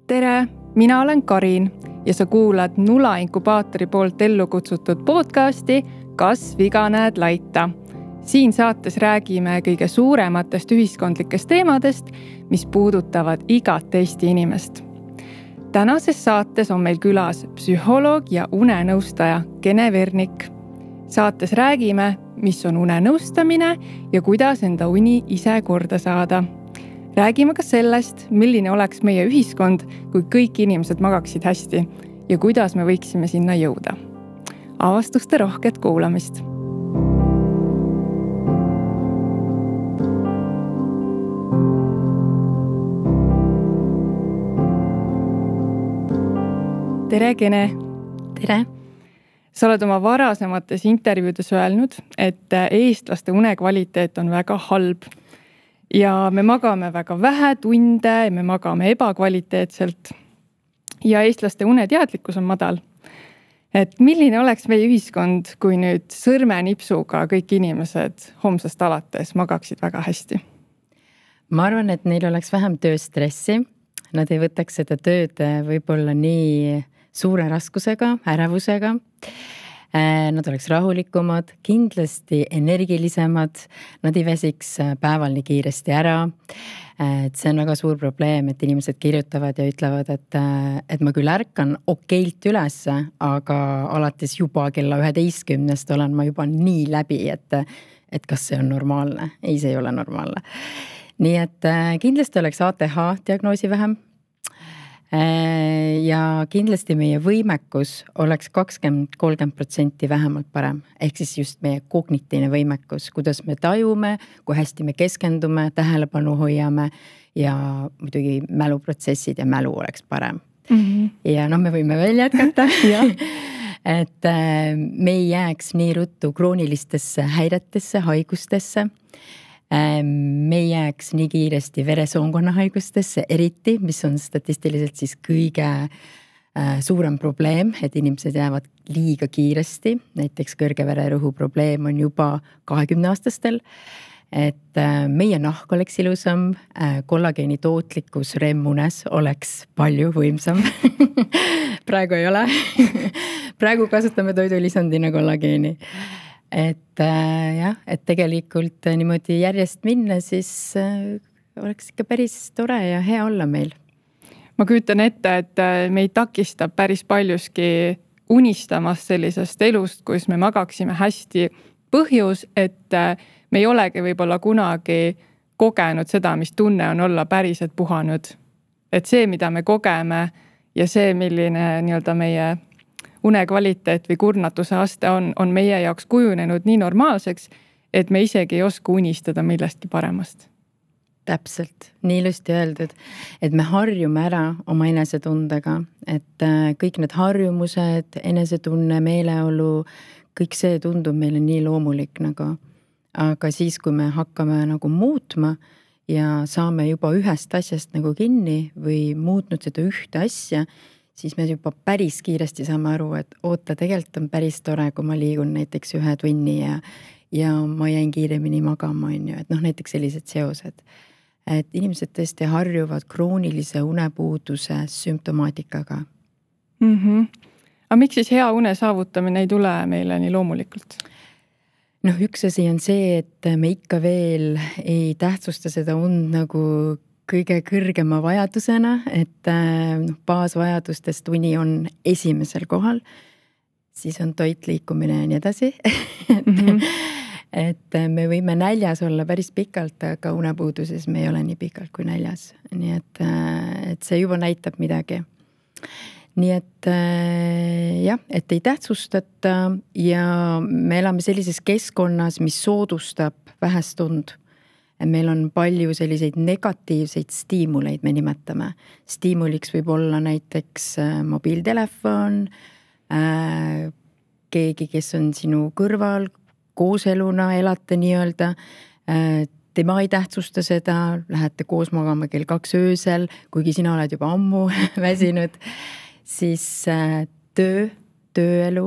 Tere, mina olen Karin ja sa kuulad Nula Inkubaatori poolt ellu kutsutud podcasti Kas viga näed laita. Siin saates räägime kõige suurematest ühiskondlikest teemadest, mis puudutavad igat Eesti inimest. Tänases saates on meil külas psühholoog ja unenõustaja Kene Vernik. Saates räägime, mis on unenõustamine ja kuidas enda uni ise korda saada. Räägime ka sellest, milline oleks meie ühiskond, kui kõik inimesed magaksid hästi ja kuidas me võiksime sinna jõuda. Avastuste rohket kuulamist. Tere, Kene! Tere! Sa oled oma varasemates intervjuudes öelnud, et eestlaste unekvaliteet on väga halb. Ja me magame väga vähe tunde, me magame ebakvaliteetselt ja eestlaste uneteadlikkus on madal. Et milline oleks meie ühiskond, kui nüüd sõrmenipsuga kõik inimesed homsest alates magaksid väga hästi? Ma arvan, et neil oleks vähem tööstressi. Nad ei võtaks seda tööd võib-olla nii suure raskusega, ärevusega. Nad oleks rahulikumad, kindlasti energilisemad, nad ei väsiks päeval nii kiiresti ära. Et see on väga suur probleem, et inimesed kirjutavad ja ütlevad, et ma küll ärkan okeilt üles, aga alates juba kella 11 olen ma juba nii läbi, et kas see on normaalne? Ei, see ei ole normaalne. Nii et kindlasti oleks ATH diagnoosi vähem. Ja kindlasti meie võimekus oleks 20-30% vähemalt parem. Ehk siis just meie kognitiivne võimekus, kuidas me tajume, kui hästi me keskendume, tähelepanu hoiame ja muidugi mäluprotsessid ja mälu oleks parem. Ja me võime veel jätkata. Et me ei jääks nii ruttu kroonilistesse häiretesse, haigustesse. Me ei jääks nii kiiresti veresoonkonna haigustesse, eriti, mis on statistiliselt siis kõige suurem probleem, et inimesed jäävad liiga kiiresti. Näiteks kõrge vererõhu probleem on juba 20-aastastel, et meie nahk oleks ilusam, kollageeni tootlikkus REM-unes oleks palju võimsam. Praegu ei ole. Praegu kasutame toidulisandina kollageeni. Et tegelikult niimoodi järjest minna, siis oleks ikka päris tore ja hea olla meil. Ma kujutan ette, et meid takistab päris paljuski unistamast sellisest elust, kus me magaksime hästi põhjus, et me ei olegi võib-olla kunagi kogenud seda, mis tunne on olla päriselt puhanud. Et see, mida me kogeme ja see, milline nii-öelda meie unekvaliteet või kurnatuse aste on meie jaoks kujunenud nii normaalseks, et me isegi ei oska unistada millestki paremast. Täpselt, nii ilusti öeldud, et me harjume ära oma enesetundega, et kõik need harjumused, enesetunne, meeleolu, kõik see tundub meile nii loomulik nagu. Aga siis, kui me hakkame nagu muutma ja saame juba ühest asjast nagu kinni või muutnud seda ühte asja, siis me juba päris kiiresti saame aru, et oota, tegelikult on päris tore, kui ma liigun näiteks 1 tunni ja ma jäin kiiremini magama, et näiteks sellised seosed. Et inimesed tõesti harjuvad kroonilise unepuuduse sümptomaatikaga. Aga miks siis hea une saavutamine ei tule meile nii loomulikult? Üks asi on see, et me ikka veel ei tähtsusta seda und nagu kõige kõrgema vajadusena, et baasvajadustest uni on esimesel kohal, siis on toit, liikumine ja nii edasi. Et me võime näljas olla päris pikalt, aga unepuuduses me ei ole nii pikalt kui näljas. Nii et see juba näitab midagi. Nii et et ei tähtsustata ja me elame sellises keskkonnas, mis soodustab vähest tund. Meil on palju selliseid negatiivseid stiimuleid, me nimetame. Stiimuliks võib olla näiteks mobiiltelefon, keegi, kes on sinu kõrval, kooseluna elate nii-öelda, tema ei tähtsusta seda, lähete koos magama kell 2 öösel, kuigi sina oled juba ammu väsinud, siis tööelu,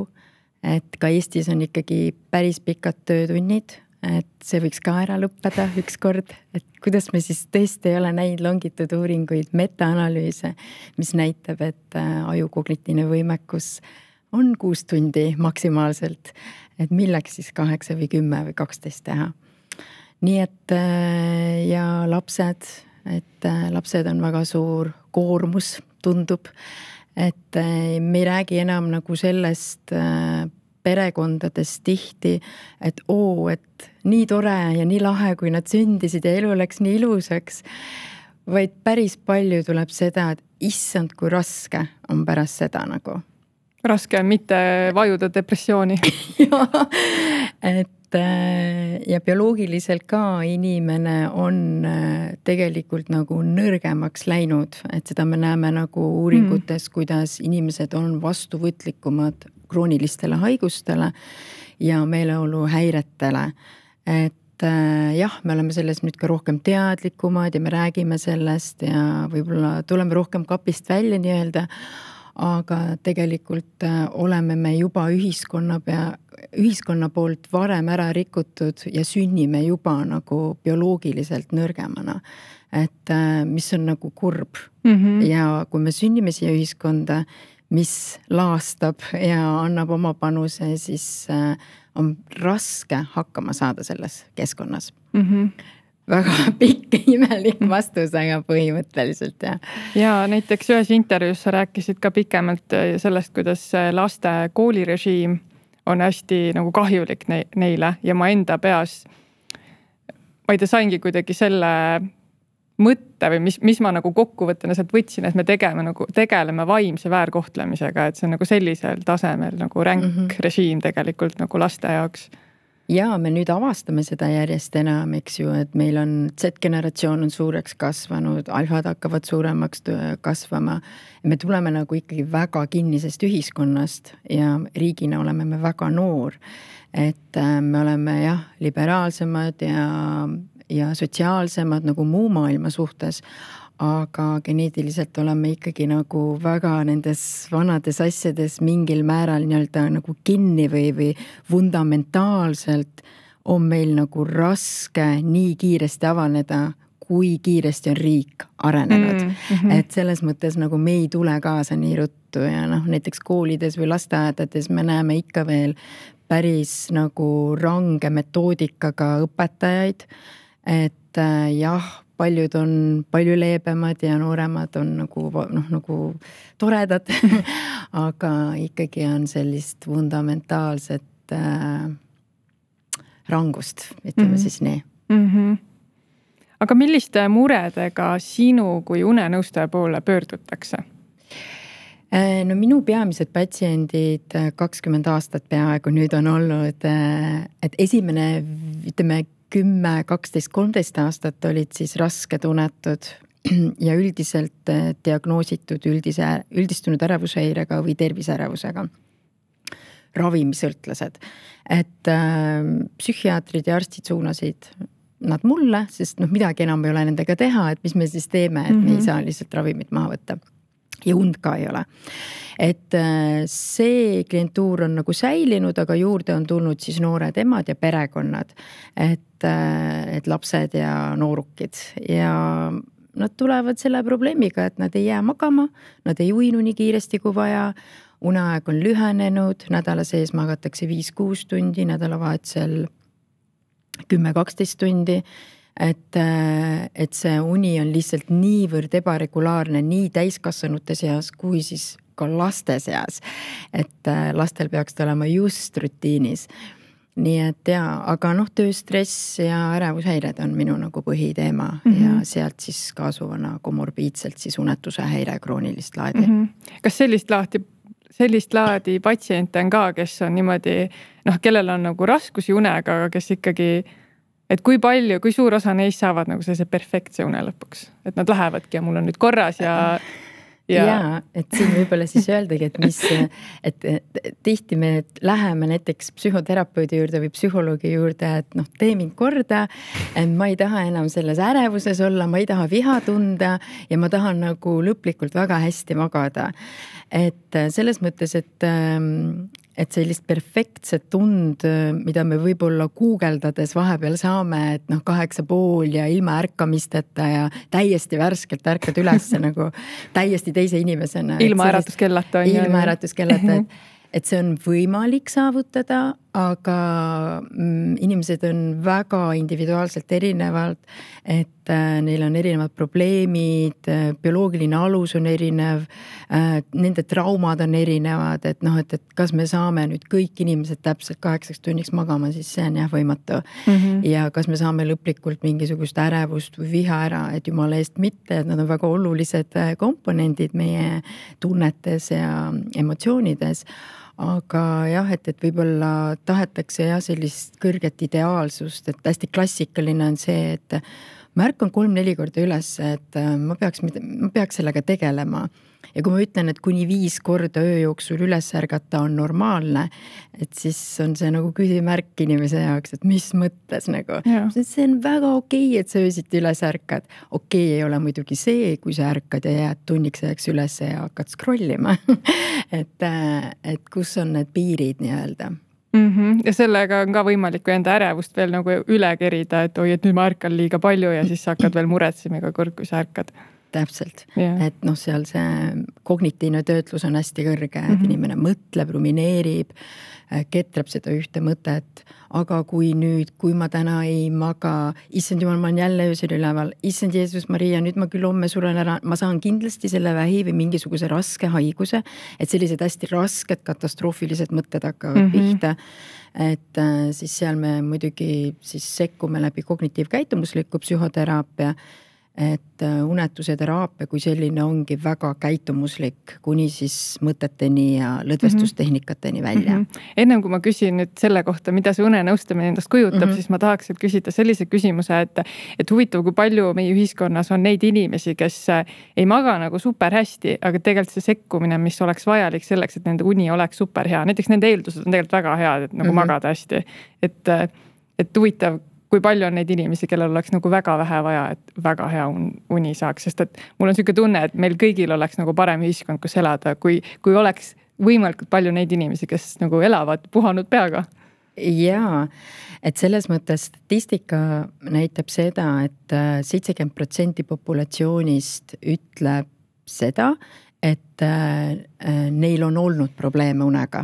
et ka Eestis on ikkagi päris pikad töötunnid, et see võiks ka ära lõppeda ükskord, et kuidas me siis tõesti ei ole näinud longituuduuringuid, metaanalüüse, mis näitab, et aju kognitiivne võimekus on 6 tundi maksimaalselt, et milleks siis 8 või 10 või 12 teha. Nii et ja lapsed, et lapsed on väga suur koormus, tundub, et me ei räägi enam nagu sellest perekondades tihti, et et nii tore ja nii lahe, kui nad sündisid ja elu läks nii ilusaks, vaid päris palju tuleb seda, et issand, kui raske on pärast seda nagu. Raske on mitte vajuda depressiooni. et ja bioloogiliselt ka inimene on tegelikult nagu nõrgemaks läinud, et seda me näeme nagu uuringutes, kuidas inimesed on vastuvõtlikumad kroonilistele haigustele ja meeleoluhäiretele. Et jah, me oleme sellest nüüd ka rohkem teadlikumad ja me räägime sellest ja võib-olla tuleme rohkem kapist välja nii-öelda, aga tegelikult oleme me juba ühiskonna poolt varem ära rikutud ja sünnime juba nagu bioloogiliselt nõrgemana. Et mis on nagu kurb. Ja kui me sünnime siia ühiskonda, mis laastab ja annab oma panuse, siis on raske hakkama saada selles keskkonnas. Väga pikk imelik vastus, aga põhimõtteliselt, jah. Ja näiteks ühes intervjuus sa rääkisid ka pikemalt sellest, kuidas laste koolirežiim on hästi nagu kahjulik neile ja ma enda peas, ma ei tea, saingi kuidagi selle mõtte või mis ma nagu kokkuvõttena sealt võtsin, et me tegeleme vaimse väärkohtlemisega, et see on nagu sellisel tasemel nagu ränk režiim tegelikult nagu laste jaoks. Ja me nüüd avastame seda järjest enam, eks ju, et meil on Z-generatsioon on suureks kasvanud, alfad hakkavad suuremaks kasvama. Me tuleme nagu ikkagi väga kinnisest ühiskonnast ja riigina oleme me väga noor. Et me oleme jah, liberaalsemad ja sotsiaalsemad nagu muu maailma suhtes, aga geneetiliselt oleme ikkagi nagu väga nendes vanades asjades mingil määral nii-öelda nagu kinni või fundamentaalselt on meil nagu raske nii kiiresti avaneda, kui kiiresti on riik arenenud. Et selles mõttes nagu me ei tule kaasa nii ruttu ja näiteks koolides või lasteaedades me näeme ikka veel päris nagu range metoodikaga õpetajaid, et jah, paljud on palju leebemad ja nooremad on nagu toredad, aga ikkagi on sellist fundamentaalset rangust, ütleme siis nii. Aga milliste muredega sinu kui unenõustaja poole pöördutakse? No minu peamised patsiendid 20 aastat peaaegu nüüd on olnud, et esimene, ütleme, 10, 12, 13 aastat olid siis rasked unetud ja üldiselt diagnoositud üldistunud ärevushäirega või tervisärevusega. Ravimisõltlased. Et psühhiaatrid ja arstid suunasid nad mulle, sest midagi enam ei ole nendega teha, et mis me siis teeme, et me ei saa lihtsalt ravimit maha võtta. Ja und ka ei ole. Et see klientuur on nagu säilinud, aga juurde on tulnud siis noored emad ja perekonnad, et lapsed ja noorukid ja nad tulevad selle probleemiga, et nad ei jää magama, nad ei uinu nii kiiresti kui vaja, uneaeg on lühenenud, nädala sees magatakse 5-6 tundi, nädalavahetusel 10-12 tundi, et see uni on lihtsalt niivõrd ebaregulaarne nii täiskasvanute seas kui siis ka laste seas, et lastel peaks olema just rutiinis. Nii et jaa, aga tööstress ja ärevushäired on minu nagu põhiteema ja sealt siis kaasuvana komorbiidselt siis unetuse häire kroonilist laadi. Kas sellist laadi patsiente on ka, kes on niimoodi, kellel on nagu raskusi unega, aga kes ikkagi, et kui suur osa neist saavad nagu sellise perfektse une lõpuks, et nad lähevadki ja mul on nüüd korras ja et siin võib-olla siis öeldagi, et tihti me läheme näiteks psühhoterapeudi juurde või psühholoogi juurde, et tee mind korda, ma ei taha enam selles ärevuses olla, ma ei taha viha tunda ja ma tahan nagu lõplikult väga hästi magada. Et selles mõttes, et sellist perfektset tund, mida me võib-olla guugeldades vahepeal saame, et 8,5 ja ilma ärkamisteta ja täiesti värskelt ärkad üles nagu täiesti teise inimesena. Ilma äratuskellata on. Ilma äratuskellata, et see on võimalik saavutada, aga inimesed on väga individuaalselt erinevalt, et neil on erinevad probleemid, bioloogiline alus on erinev, nende traumad on erinevad, et kas me saame nüüd kõik inimesed täpselt 8 tunniks magama, siis see on jah võimatu. Ja kas me saame lõplikult mingisugust ärevust või viha ära, et jumala eest mitte, et nad on väga olulised komponendid meie tunnetes ja emotsioonides. Aga jah, et võib-olla tahetakse jah sellist kõrget ideaalsust, et hästi klassikaline on see, et ma ärkan 3-4 korda üles, et ma peaks sellega tegelema. Ja kui ma ütlen, et kuni 5 korda öö jooksul üles ärgata on normaalne, et siis on see nagu küsimärk inimese jaoks, et mis mõttes nagu. See on väga okei, et sa öösiti üles ärkad. Okei ei ole muidugi see, kui sa ärkad ja jääd tunniks ajaks üles ja hakkad scrollima. et kus on need piirid nii-öelda. Ja sellega on ka võimalik enda ärevust veel nagu üle kerida, et oi, et nüüd ma ärkan liiga palju ja siis hakkad veel muretsema iga kord, kui sa ärkad. Täpselt, et seal see kognitiivne töötlus on hästi kõrge, et inimene mõtleb, rumineerib, ketrab seda ühte mõtet, aga kui ma täna ei maga, issand jumal, ma olen jälle öösel üleval, issand Jeesus Maria, nüüd ma küll homme suren ära, ma saan kindlasti selle vähi või mingisuguse raske haiguse, et sellised hästi rasked katastroofilised mõtted hakkavad pihta, et siis seal me muidugi siis sekkume läbi kognitiivkäitumusliku psühhoteraapia, et unetuse teraapia kui selline ongi väga käitumuslik kuni siis mõteteni ja lõdvestustehnikateni välja. Ennem kui ma küsin nüüd selle kohta, mida see unenõustamine endast kujutab, siis ma tahaks küsida sellise küsimuse, et huvitav, kui palju meie ühiskonnas on neid inimesi, kes ei maga nagu super hästi, aga tegelikult see sekkumine, mis oleks vajalik selleks, et nende uni oleks super hea. Näiteks nende eeldused on tegelikult väga head, et nagu magada hästi. Et huvitav, kui palju on neid inimesi, kellel oleks nagu väga vähe vaja, et väga hea uni saaks, sest et mul on selline tunne, et meil kõigil oleks nagu parem ühiskond, kus elada, kui oleks võimalikult palju neid inimesi, kes nagu elavad puhanud peaga. Jaa, et selles mõttes statistika näitab seda, et 70% populatsioonist ütleb seda, et neil on olnud probleeme unega.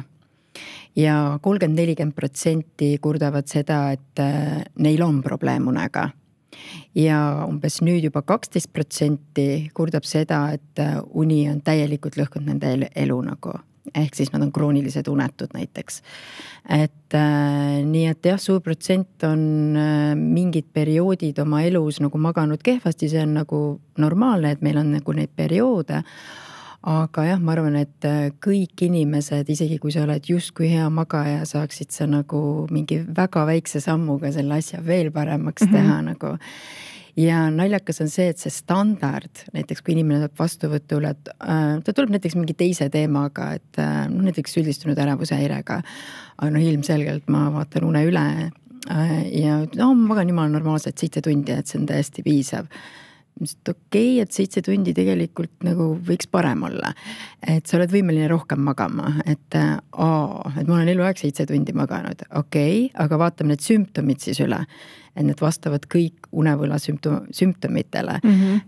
Ja 30-40% kurdavad seda, et neil on probleem unega. Ja umbes nüüd juba 12% kurdab seda, et uni on täielikult lõhkunud nende elu nagu. Ehk siis nad on kroonilised unetud näiteks. Et nii, et jah, suur protsent on mingid perioodid oma elus nagu maganud kehvasti, see on nagu normaalne, et meil on nagu neid perioode. Aga jah, ma arvan, et kõik inimesed, isegi kui sa oled justkui hea magaja, saaksid sa nagu mingi väga väikse sammuga selle asja veel paremaks teha nagu. Ja naljakas on see, et see standard, näiteks kui inimene tuleb vastuvõtule, et ta tuleb näiteks mingi teise teemaga, et näiteks üldistunud ärevushäirega, aga ilmselgelt ma vaatan une üle ja ma magan jumala normaalselt 7 tundi, et see on täiesti piisav. Okei, et 7 tundi tegelikult nagu võiks parem olla, et sa oled võimeline rohkem magama, et ma olen eluaeg 7 tundi maganud, okei, aga vaatame need sümptomid siis üle, et need vastavad kõik unevõla sümptomitele,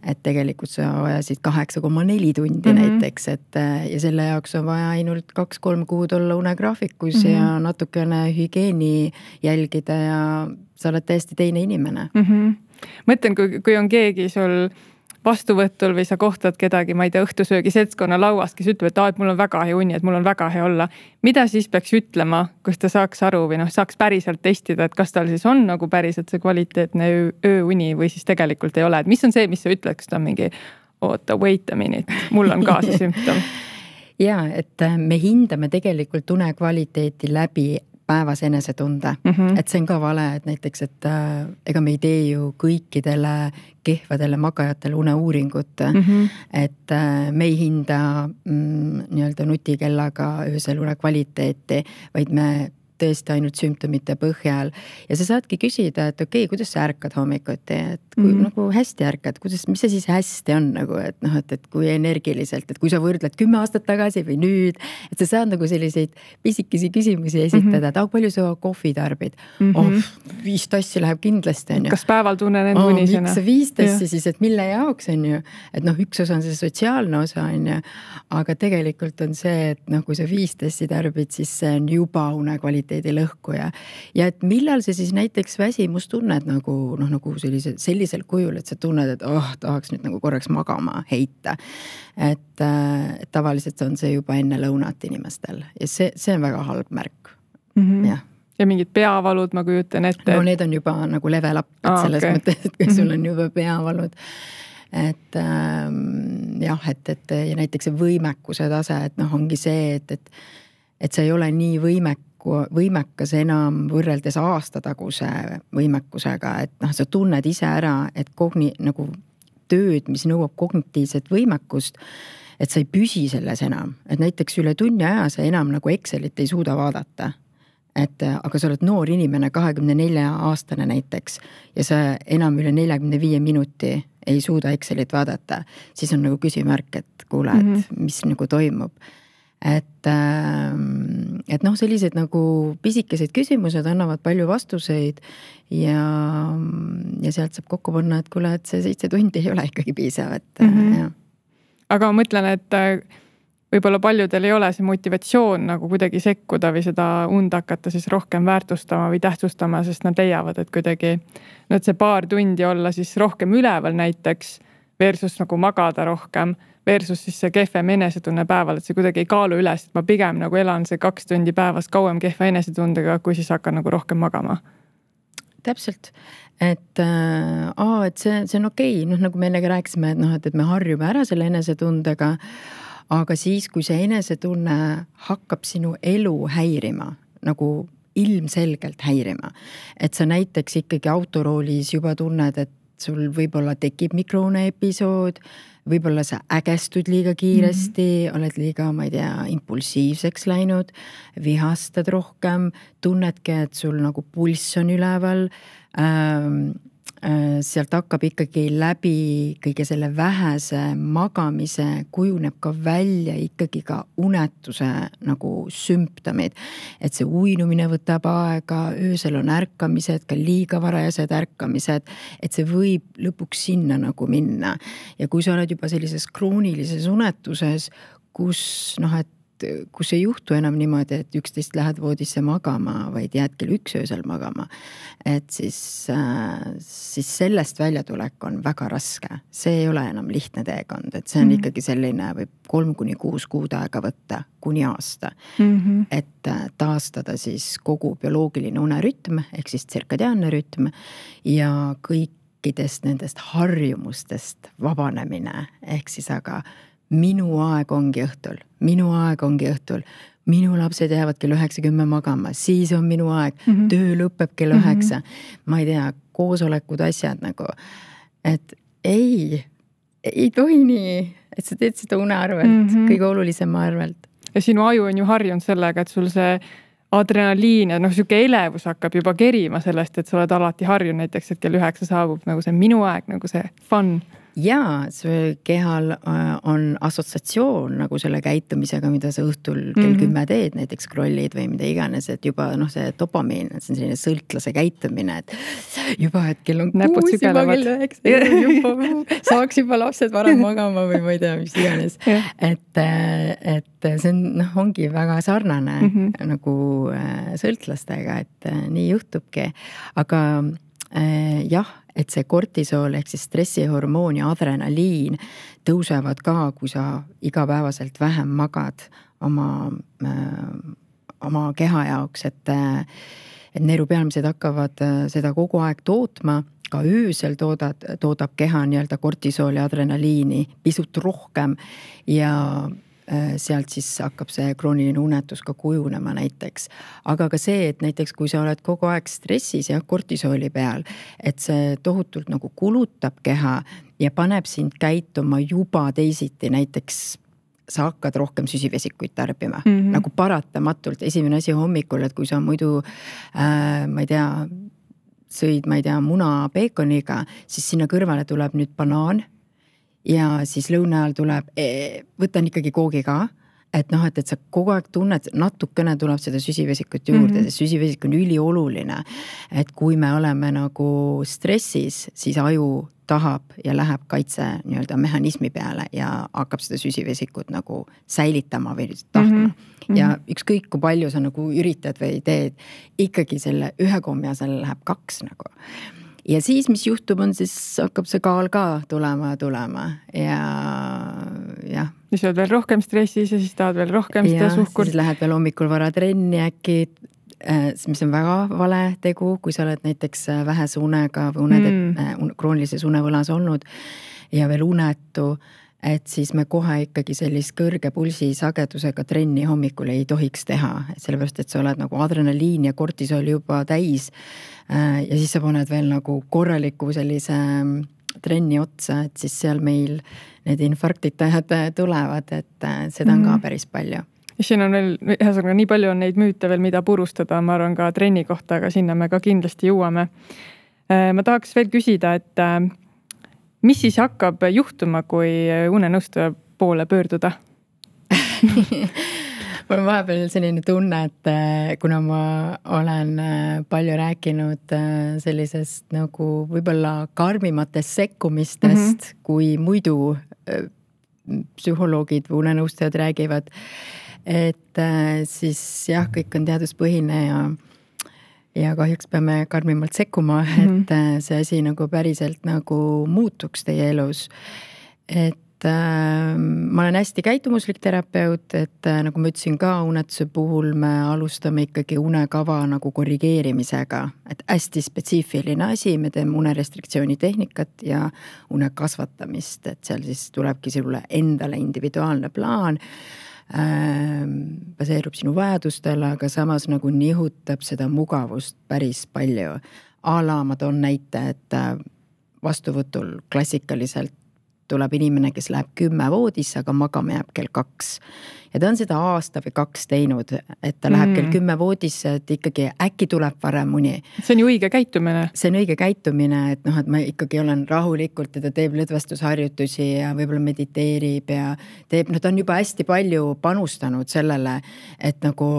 et tegelikult sa vajasid 8,4 tundi näiteks, et ja selle jaoks on vaja ainult 2-3 kuud olla unegraafikus ja natukene hügieeni jälgida ja sa oled täiesti teine inimene. Mõtlen, kui on keegi sul vastuvõtul või sa kohtad kedagi, ma ei tea, õhtusöögi seltskonna lauast, kes ütleb, et mul on väga hea uni, et mul on väga hea olla. Mida siis peaks ütlema, kus ta saaks aru või saaks päriselt testida, et kas tal siis on nagu päriselt see kvaliteetne ööuni või siis tegelikult ei ole. Et mis on see, mis sa ütled, kas ta on mingi, wait a minute, mul on ka see sümptom? Jaa, et me hindame tegelikult une kvaliteeti läbi päevas enesetunde. Et see on ka vale, et näiteks, et ega me ei tee ju kõikidele kehvadele magajatele uneuuringut, et me ei hinda nii-öelda nutikellaga öösel une kvaliteeti, vaid me tõesti ainult sümptomite põhjal ja sa saadki küsida, et okei, kuidas sa ärkad hommikuti, et kui nagu hästi ärkad, mis see siis hästi on nagu, et noh, et kui energiliselt, et kui sa võrdled 10 aastat tagasi või nüüd, et sa saad nagu selliseid pisikesi küsimusi esitada, et palju sa kohvi tarbid? 5 tassi läheb kindlasti, on ju. Kas päeval tunnen end unisena? Miks 5 tassi siis, et mille jaoks, on ju? Et noh, üks osa on see sotsiaalne osa, on ju, aga tegelikult on see, et noh, kui sa 5 tassi tarbid, siis see on juba unekvaliteedi lõhkuja. Ja et millal sa siis näiteks väsimus tunned nagu, noh, nagu sellisel kujul, et sa tunned, et tahaks nüüd nagu korraks magama heita. Et tavaliselt on see juba enne lõunat inimestel ja see on väga halb märk. Jah. Ja mingid peavalud, ma kujutan ette. No need on juba nagu level up, et selles mõttes, et kui sul on juba peavalud. Et jah, et ja näiteks see võimekuse tase, et noh, ongi see, et sa ei ole nii võimekas enam võrreldes aastataguse võimekusega, et noh, sa tunned ise ära, et nagu tööd, mis nõuab kognitiivset võimekust, et sa ei püsi selles enam, et näiteks üle tunni aja sa enam nagu Excelit ei suuda vaadata. Aga sa oled noor inimene, 24-aastane näiteks, ja sa enam üle 45 minuti ei suuda Excelit vaadata, siis on nagu küsimärk, et kuule, et mis nagu toimub. Et noh, sellised nagu pisikesed küsimused annavad palju vastuseid ja sealt saab kokku panna, et kuule, et see 7 tundi ei ole ikkagi piisav, et jah. Aga ma mõtlen, et võib-olla paljudel ei ole see motivatsioon nagu kuidagi sekkuda või seda und hakata siis rohkem väärtustama või tähtsustama, sest nad leiavad, et kuidagi no, et see paar tundi olla siis rohkem üleval näiteks versus nagu magada rohkem versus siis see kehvem enesetunne päeval, et see kuidagi ei kaalu üles, et ma pigem nagu elan see 2 tundi päevas kauem kehva enesetundega, kui siis hakkan nagu rohkem magama. Täpselt. Et see on okei. Noh, nagu me ennegi rääkisime, et noh, et me harjume ära selle enesetundega, aga siis, kui see enesetunne hakkab sinu elu häirima, nagu ilmselgelt häirima, et sa näiteks ikkagi autoroolis juba tunned, et sul võib-olla tekib mikroune episood, võib-olla sa ägestud liiga kiiresti, oled liiga, ma ei tea, impulsiivseks läinud, vihastad rohkem, tunnedki, et sul nagu pulss on üleval, sealt hakkab ikkagi läbi kõige selle vähese magamise kujuneb ka välja ikkagi ka unetuse nagu sümptomid. Et see uinumine võtab aega, öösel on ärkamised, ka liiga varajased ärkamised, et see võib lõpuks sinna nagu minna. Ja kui sa oled juba sellises kroonilises unetuses, kus ei juhtu enam niimoodi, et 11 lähed voodisse magama, vaid jääd kell 1 öösel magama. Et siis sellest väljatulek on väga raske. See ei ole enam lihtne teekond, et see on ikkagi selline võib 3-6 kuud aega võtta kuni aasta. Et taastada siis kogu bioloogiline unerütm, ehk siis tsirkadiaanne rütm ja kõikidest nendest harjumustest vabanemine, ehk siis aga minu aeg ongi õhtul, minu lapsed jäävad kell 9-10 magama, siis on minu aeg, töö lõpeb kell 9, ma ei tea, koosolekud asjad nagu, et ei tohi nii, et sa teed seda une arvelt, kõige olulisema arvelt. Ja sinu aju on ju harjunud sellega, et sul see adrenaliin ja siuke elevus hakkab juba kerima sellest, et sa oled alati harjunud näiteks, et kell 9 saabub nagu see minu aeg, nagu see fun. Jaa, see kehal on assotsiatsioon nagu selle käitumisega, mida sa õhtul kell 10 teed, näiteks scrollid või mida iganes, et juba see dopamiin, see on selline sõltlase käitumine, et juba, et kell on 6, juba kell 9, saaks juba lapsed varem magama või ma ei tea, mis iganes. Et see ongi väga sarnane nagu sõltlastega, et nii juhtubki, aga jah, et see kortisool ehk siis stressihormoon ja adrenaliin tõusevad ka, kui sa igapäevaselt vähem magad oma keha jaoks, et neerupealmised hakkavad seda kogu aeg tootma, ka öösel toodab keha nii-öelda kortisooli ja adrenaliini pisut rohkem ja sealt siis hakkab see krooniline unetus ka kujunema näiteks. Aga ka see, et näiteks kui sa oled kogu aeg stressis ja kortisooli peal, et see tohutult nagu kulutab keha ja paneb sind käituma juba teisiti näiteks sa hakkad rohkem süsivesikuid tarbima. Nagu paratamatult esimene asi hommikul, et kui sa muidu, ma ei tea, sõid, ma ei tea, muna peekoniga, siis sinna kõrvale tuleb nüüd banaan ja siis lõuna ajal tuleb, võtan ikkagi koogi ka, et noh, et sa kogu aeg tunned, natukene tuleb seda süsivesikut juurde, see süsivesik on ülioluline, et kui me oleme nagu stressis, siis aju tahab ja läheb kaitse nii-öelda mehhanismi peale ja hakkab seda süsivesikut nagu säilitama või tahtma. Ja ükskõik kui palju sa nagu üritad või teed, ikkagi selle ühe kommi asemel läheb 2 nagu. Ja siis, mis juhtub, on siis hakkab see kaal ka tulema ja jah. Siis oled veel rohkem stressis ja siis tahad veel rohkem seda suhkurt. Siis lähed veel hommikul vara trenni äkki, mis on väga vale tegu, kui sa oled näiteks vähese unega või kroonilises unevõlas olnud ja veel unetu, et siis me kohe ikkagi sellist kõrge pulsi sagedusega trenni hommikul ei tohiks teha, sellepärast, et sa oled nagu adrenaliin ja kortisol juba täis ja siis sa paned veel nagu korraliku sellise trenni otsa, et siis seal meil need infarktitajad tulevad, et seda on ka päris palju. Siin on veel, nii palju on neid müüte veel, mida purustada, ma arvan ka trenni kohta, aga sinna me ka kindlasti jõuame. Ma tahaks veel küsida, et mis siis hakkab juhtuma, kui unenõustaja poole pöörduda? Mul on vahepeal selline tunne, et kuna ma olen palju rääkinud sellisest nagu võib-olla karmimatest sekkumistest, kui muidu psühholoogid või unenõustajad räägivad, et siis jah, kõik on teaduspõhine ja kahjuks peame karmimalt sekkuma, et see asi nagu päriselt nagu muutuks teie elus. Et ma olen hästi käitumuslik terapeut, et nagu ma ütlesin ka, unetuse puhul me alustame ikkagi unekava nagu korrigeerimisega, et hästi spetsiifiline asi, me teeme unerestriktsiooni tehnikat ja une kasvatamist, et seal siis tulebki sulle endale individuaalne plaan, baseerub sinu vajadustele, aga samas nagu nihutab seda mugavust päris palju. Ma toon näite, et vastuvõtul klassikaliselt tuleb inimene, kes läheb 10 voodisse, aga magama jääb kell 2. Ja ta on seda aasta või 2 teinud, et ta läheb kell 10 voodisse, et ikkagi äkki tuleb varem uni. See on ju õige käitumine. See on õige käitumine, et noh, et ma ikkagi olen rahulikult ja ta teeb lõdvestusharjutusi ja võib-olla mediteerib ja teeb, ta on juba hästi palju panustanud sellele, et nagu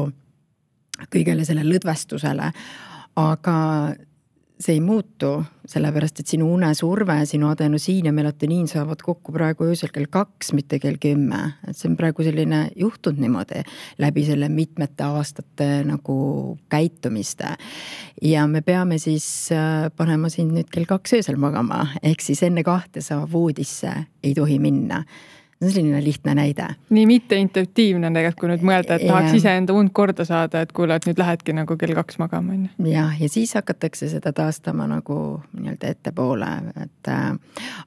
kõigele selle lõdvestusele, aga see ei muutu, sellepärast, et sinu unesurve, sinu adenosiin ja melatoniin saavad kokku praegu öösel kell 2, mitte kell 10. Et see on praegu selline juhtunud niimoodi läbi selle mitmete aastate nagu käitumiste. Ja me peame siis panema siin nüüd kell 2 öösel magama, ehk siis enne 2 sa voodisse ei tohi minna. See on selline lihtne näide. Nii mitte intuitiivne tegelikult, kui nüüd mõelda, et tahaks ise enda und korda saada, et kuule, et nüüd lähedki nagu kell 2 magama. Ja siis hakatakse seda taastama nagu nii-öelda ettepoole.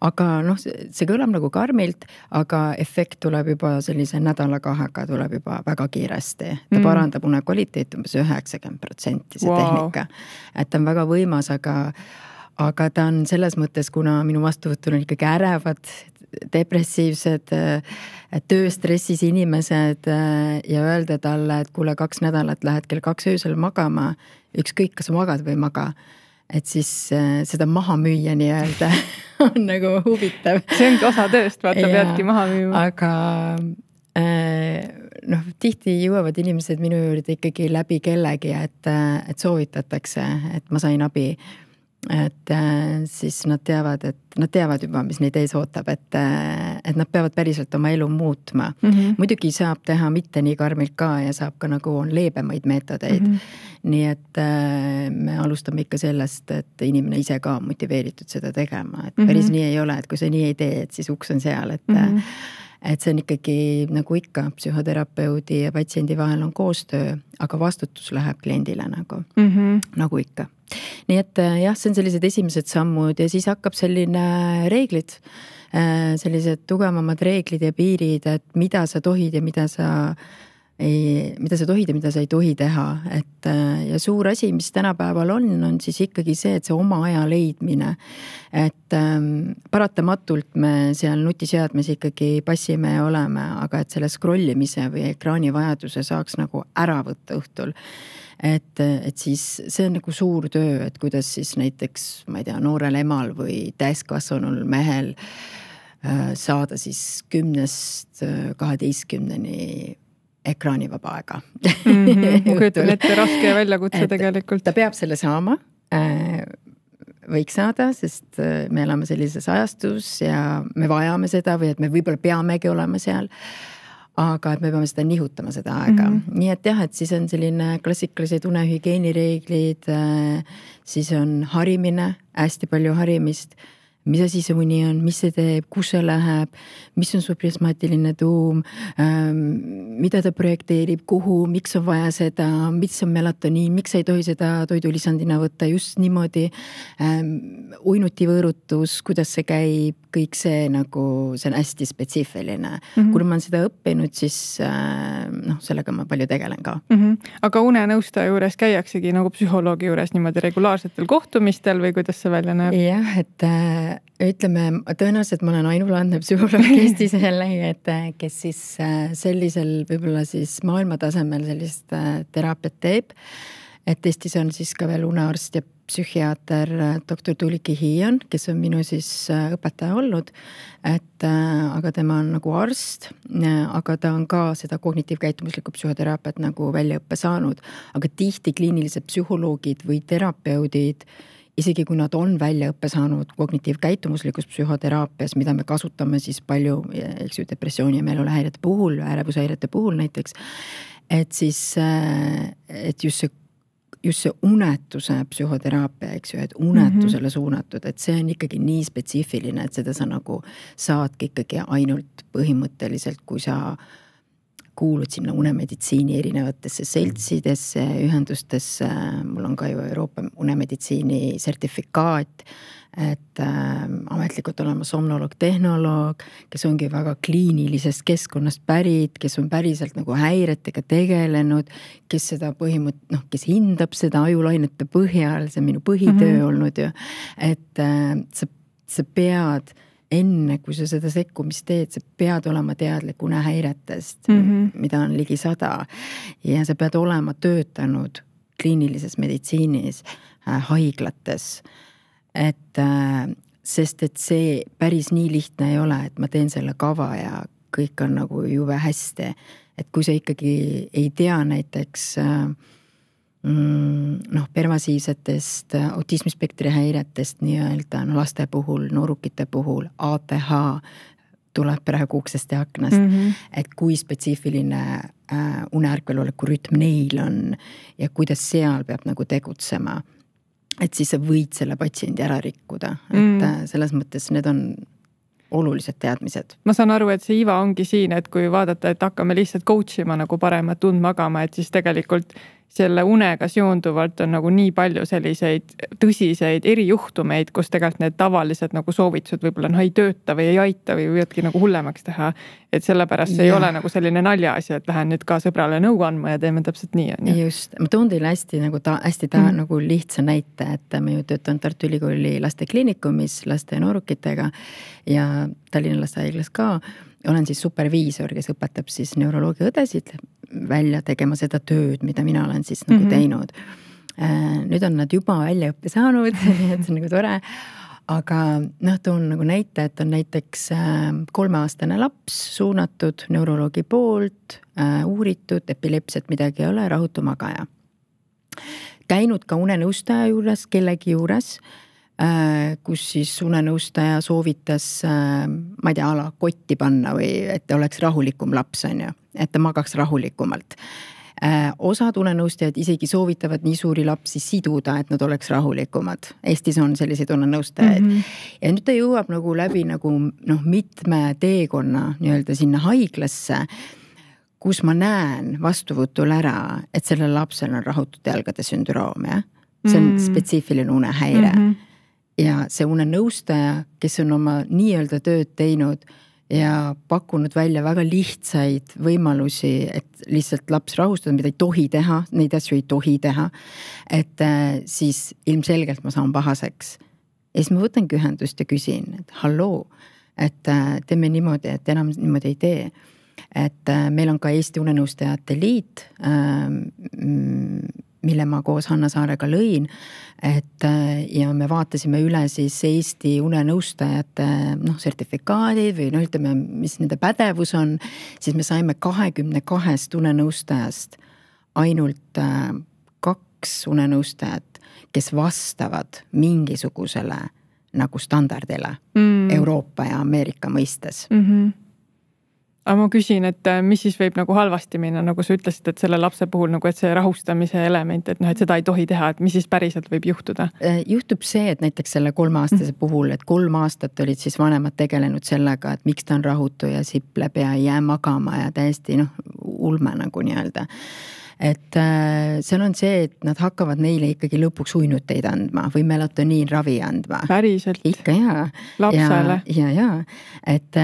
Aga noh, see kõlab nagu karmilt, aga efekt tuleb juba sellise nädala-kahega tuleb juba väga kiiresti. Ta parandab une kvaliteet umbes 90% see tehnika. Et ta on väga võimas, aga ta on selles mõttes, kuna minu vastuvõtul on ikkagi ärevad, depressiivsed, tööstressis inimesed ja öelda talle, et kuule 2 nädalat lähed kell 2 öösel magama, ükskõik kas magad või maga, et siis seda maha müüa nii-öelda on nagu huvitav. See ongi osa tööst, vaata peadki maha müüma. Aga tihti jõuavad inimesed minu juurde ikkagi läbi kellegi, et soovitatakse, et ma sain abi. Et siis nad teavad juba, mis neid ees ootab, et nad peavad päriselt oma elu muutma. Muidugi saab teha mitte nii karmilt ka ja saab ka nagu on leebemaid meetodeid. Nii et me alustame ikka sellest, et inimene ise ka motiveeritud seda tegema. Et päris nii ei ole, et kui sa nii ei tee, et siis uks on seal, et see on ikkagi nagu ikka psühhoterapeudi ja patsiendi vahel on koostöö, aga vastutus läheb kliendile nagu ikka. Nii et jah, see on sellised esimesed sammud ja siis hakkab selline reeglid, sellised tugevamad reeglid ja piirid, et mida sa tohid ja mida sa mida sa tohid ja mida sa ei tohi teha, et ja suur asi, mis tänapäeval on siis ikkagi see, et see oma aja leidmine, et paratamatult me seal nutiseadmes ikkagi passime ja oleme, aga et selle scrollimise või ekraani vajaduse saaks nagu ära võtta õhtul. Et siis see on nagu suur töö, et kuidas siis näiteks, ma ei tea, noorel emal või täiskasvanul mehel saada siis 10-12 ekraanivaba aega. Ma kujutan ette raske ja väljakutse tegelikult. Ta peab selle saama, võiks saada, sest me elame sellises ajastus ja me vajame seda või et me võib-olla peamegi olema seal, aga et me peame seda nihutama seda aega. Nii et jah, et siis on selline klassikalised unehügieenireeglid, siis on harimine, hästi palju harimist, mis asi see uni on, mis see teeb, kus see läheb, mis on su prismaatiline tuum, mida ta projekteerib, kuhu, miks on vaja seda, mis on melatoniin, miks ei tohi seda toidulisandina võtta just niimoodi, uinutivõõrutus, kuidas see käib, kõik see nagu, see on hästi spetsiifiline. Kui ma olen seda õppinud, siis sellega ma palju tegelen ka. Aga unenõustaja juures käiaksegi nagu psühholoogi juures niimoodi regulaarsetel kohtumistel või kuidas see välja näeb? Jah, et ütleme, tõenäoliselt ma olen ainulaadne psühholoog Eestis jällegi, et kes siis sellisel võib-olla siis maailmatasemel sellist teraapiat teeb. Et Eestis on siis ka veel unearst ja psühhiaater doktor Tuuliki Hiion, kes on minu siis õpetaja olnud, et aga tema on nagu arst, aga ta on ka seda kognitiivkäitumuslikku psühhoteraapiat nagu väljaõppe saanud, aga tihti kliinilised psühholoogid või terapeudid, isegi kui nad on väljaõppe saanud kognitiivkäitumuslikus psühhoteraapias, mida me kasutame siis palju, eks ju, depressiooni ja meelolehäirete puhul, ärevushäirete puhul näiteks, et siis, et just see unetuse psühhoteraapia, eks ju, et unetusele suunatud, et see on ikkagi nii spetsiifiline, et seda sa nagu saadki ikkagi ainult põhimõtteliselt, kui sa kuulud sinna unemeditsiini erinevatesse seltsidesse, ühendustesse, mul on ka ju Euroopa unemeditsiini sertifikaat, et ametlikult olema somnoloog, tehnoloog, kes ongi väga kliinilisest keskkonnast pärit, kes on päriselt nagu häiretega tegelenud, kes seda kes hindab seda ajulainete põhjal, see on minu põhitöö olnud ju, et sa pead enne, kui sa seda sekkumist teed, sa pead olema teadlik unehäiretest, mida on ligi 100 ja sa pead olema töötanud kliinilises meditsiinis, haiglates, et sest et see päris nii lihtne ei ole, et ma teen selle kava ja kõik on nagu jube hästi, et kui sa ikkagi ei tea näiteks pervasiivsetest autismispektri häiretest nii-öelda laste puhul, noorukite puhul, ATH tuleb praegu uksest ja aknast, et kui spetsiifiline uneärkveloleku rütm neil on ja kuidas seal peab nagu tegutsema, et siis sa võid selle patsiendi ära rikkuda, et selles mõttes need on olulised teadmised. Ma saan aru, et see iva ongi siin, et kui vaadata, et hakkame lihtsalt coachima nagu paremat tund magama, et siis tegelikult selle unega seonduvalt on nagu nii palju selliseid tõsiseid erijuhtumeid, kus tegelikult need tavalised nagu soovitused võib-olla ei tööta või ei aita või võidki nagu hullemaks teha. Et sellepärast see ei ole nagu selline naljaasi, et lähen nüüd ka sõbrale nõu andma ja teeme täpselt nii. Just, ma toon teile hästi nagu lihtsa näite, et ma ju töötan Tartu Ülikooli lastekliinikumis laste ja noorukitega ja Tallinna lastehaiglas ka. Olen siis superviisor, kes õpetab siis neuroloogia õdesid välja tegema seda tööd, mida mina olen siis nagu teinud. Nüüd on nad juba väljaõppe saanud, et see on nagu tore. Aga toon nagu näite, et on näiteks 3-aastane laps suunatud neuroloogi poolt, uuritud, epilepsiat midagi ei ole, rahutu magaja. Käinud ka unenõustaja juures, kellegi juures, kus siis unenõustaja soovitas, ma ei tea, ala kotti panna või et oleks rahulikum laps, on ju, et ta magaks rahulikumalt. Osad unenõustajad isegi soovitavad nii suuri lapsi siduda, et nad oleks rahulikumad. Eestis on selliseid unenõustajaid. Ja nüüd ta jõuab nagu läbi nagu mitme teekonna nii-öelda sinna haiglasse, kus ma näen vastuvõtul ära, et sellel lapsel on rahutute jalgade sündroom, ja? See on spetsiifiline unehäire. Ja see unenõustaja, kes on oma nii-öelda tööd teinud, ja pakkunud välja väga lihtsaid võimalusi, et lihtsalt laps rahustada, mida ei tohi teha, neid asju ei tohi teha, et siis ilmselgelt ma saan pahaseks. Ja siis ma võtangi ühendust ja küsin, et halloo, et teeme niimoodi, et enam niimoodi ei tee. Et meil on ka Eesti Unenõustajate Liit, mille ma koos Hanna Saarega lõin, et ja me vaatasime üle siis Eesti unenõustajate sertifikaadid või ütleme, mis nende pädevus on, siis me saime 22 unenõustajast ainult 2 unenõustajat, kes vastavad mingisugusele nagu standardile Euroopa ja Ameerika mõistes. Aga ma küsin, et mis siis võib nagu halvasti minna, nagu sa ütlesid, et selle lapse puhul nagu, et see rahustamise element, et et seda ei tohi teha, et mis siis päriselt võib juhtuda? Juhtub see, et näiteks selle 3-aastase puhul, et 3 aastat olid siis vanemad tegelenud sellega, et miks ta on rahutu ja sipleb ja ei jää magama ja täiesti ulme nagu nii-öelda. Et seal on see, et nad hakkavad neile ikkagi lõpuks uinuteid andma või melatoniin ravi andma. Päriselt? Ikka jaa. Lapsele? Ja. Et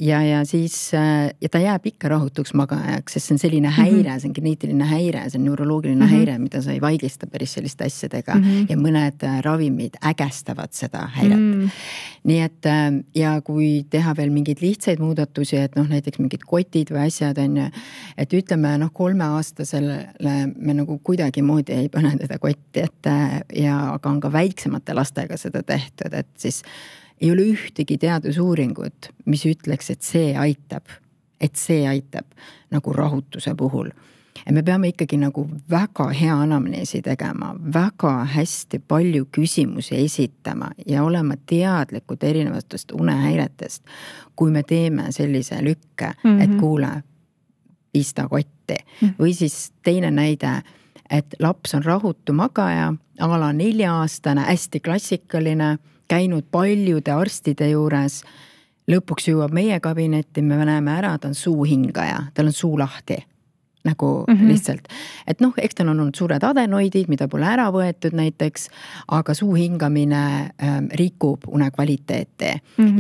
ja siis ja ta jääb ikka rahutuks magajaks, sest see on selline häire, see on geneetiline häire, see on neuroloogiline häire, mida sa ei vaigista päris selliste asjadega ja mõned ravimid ägestavad seda häiret. Nii et ja kui teha veel mingeid lihtsaid muudatusi, et näiteks mingid kotid või asjad on, et ütleme 3-aastasele me nagu kuidagi moodi ei pane teda kotti, et aga on ka väiksemate lastega seda tehtud, et siis ei ole ühtegi teadusuuringut, mis ütleks, et see aitab nagu rahutuse puhul. Ja me peame ikkagi nagu väga hea anamneesi tegema, väga hästi palju küsimusi esitama ja olema teadlikud erinevatest unehäiretest, kui me teeme sellise lükke, et kuule, pista kotti. Või siis teine näide, et laps on rahutu magaja, ala 4-aastane, hästi klassikaline, käinud paljude arstide juures, lõpuks jõuab meie kabinetti, me näeme ära, ta on suuhingaja, tal on suu lahti. Nagu lihtsalt. Et eks tal on olnud suured adenoidid, mida pole ära võetud näiteks, aga suuhingamine rikub une kvaliteeti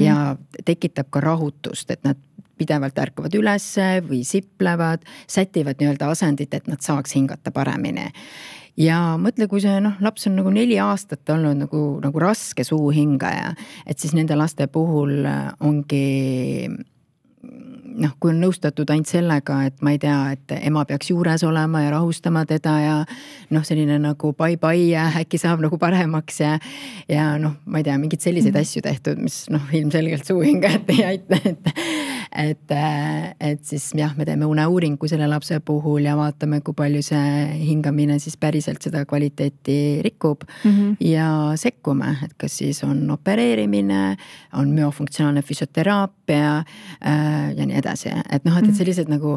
ja tekitab ka rahutust, et nad pidevalt ärkavad üles või siplevad, sätivad nii-öelda asendit, et nad saaks hingata paremini. Ja mõtle, kui see laps on nagu 4 aastat olnud nagu raske suuhingaja, et siis nende laste puhul ongi kui on nõustatud ainult sellega, et ma ei tea, et ema peaks juures olema ja rahustama teda ja selline nagu bye-bye ja äkki saab nagu paremaks ja ma ei tea, mingid selliseid asju tehtud, mis ilmselgelt suuhingajat ei aita, et siis jah, me teeme uneuuringu selle lapse puhul ja vaatame, kui palju see hingamine siis päriselt seda kvaliteeti rikub ja sekkume, et kas siis on opereerimine, on myofunktsionaalne füsioteraapia ja nii edasi, et sellised nagu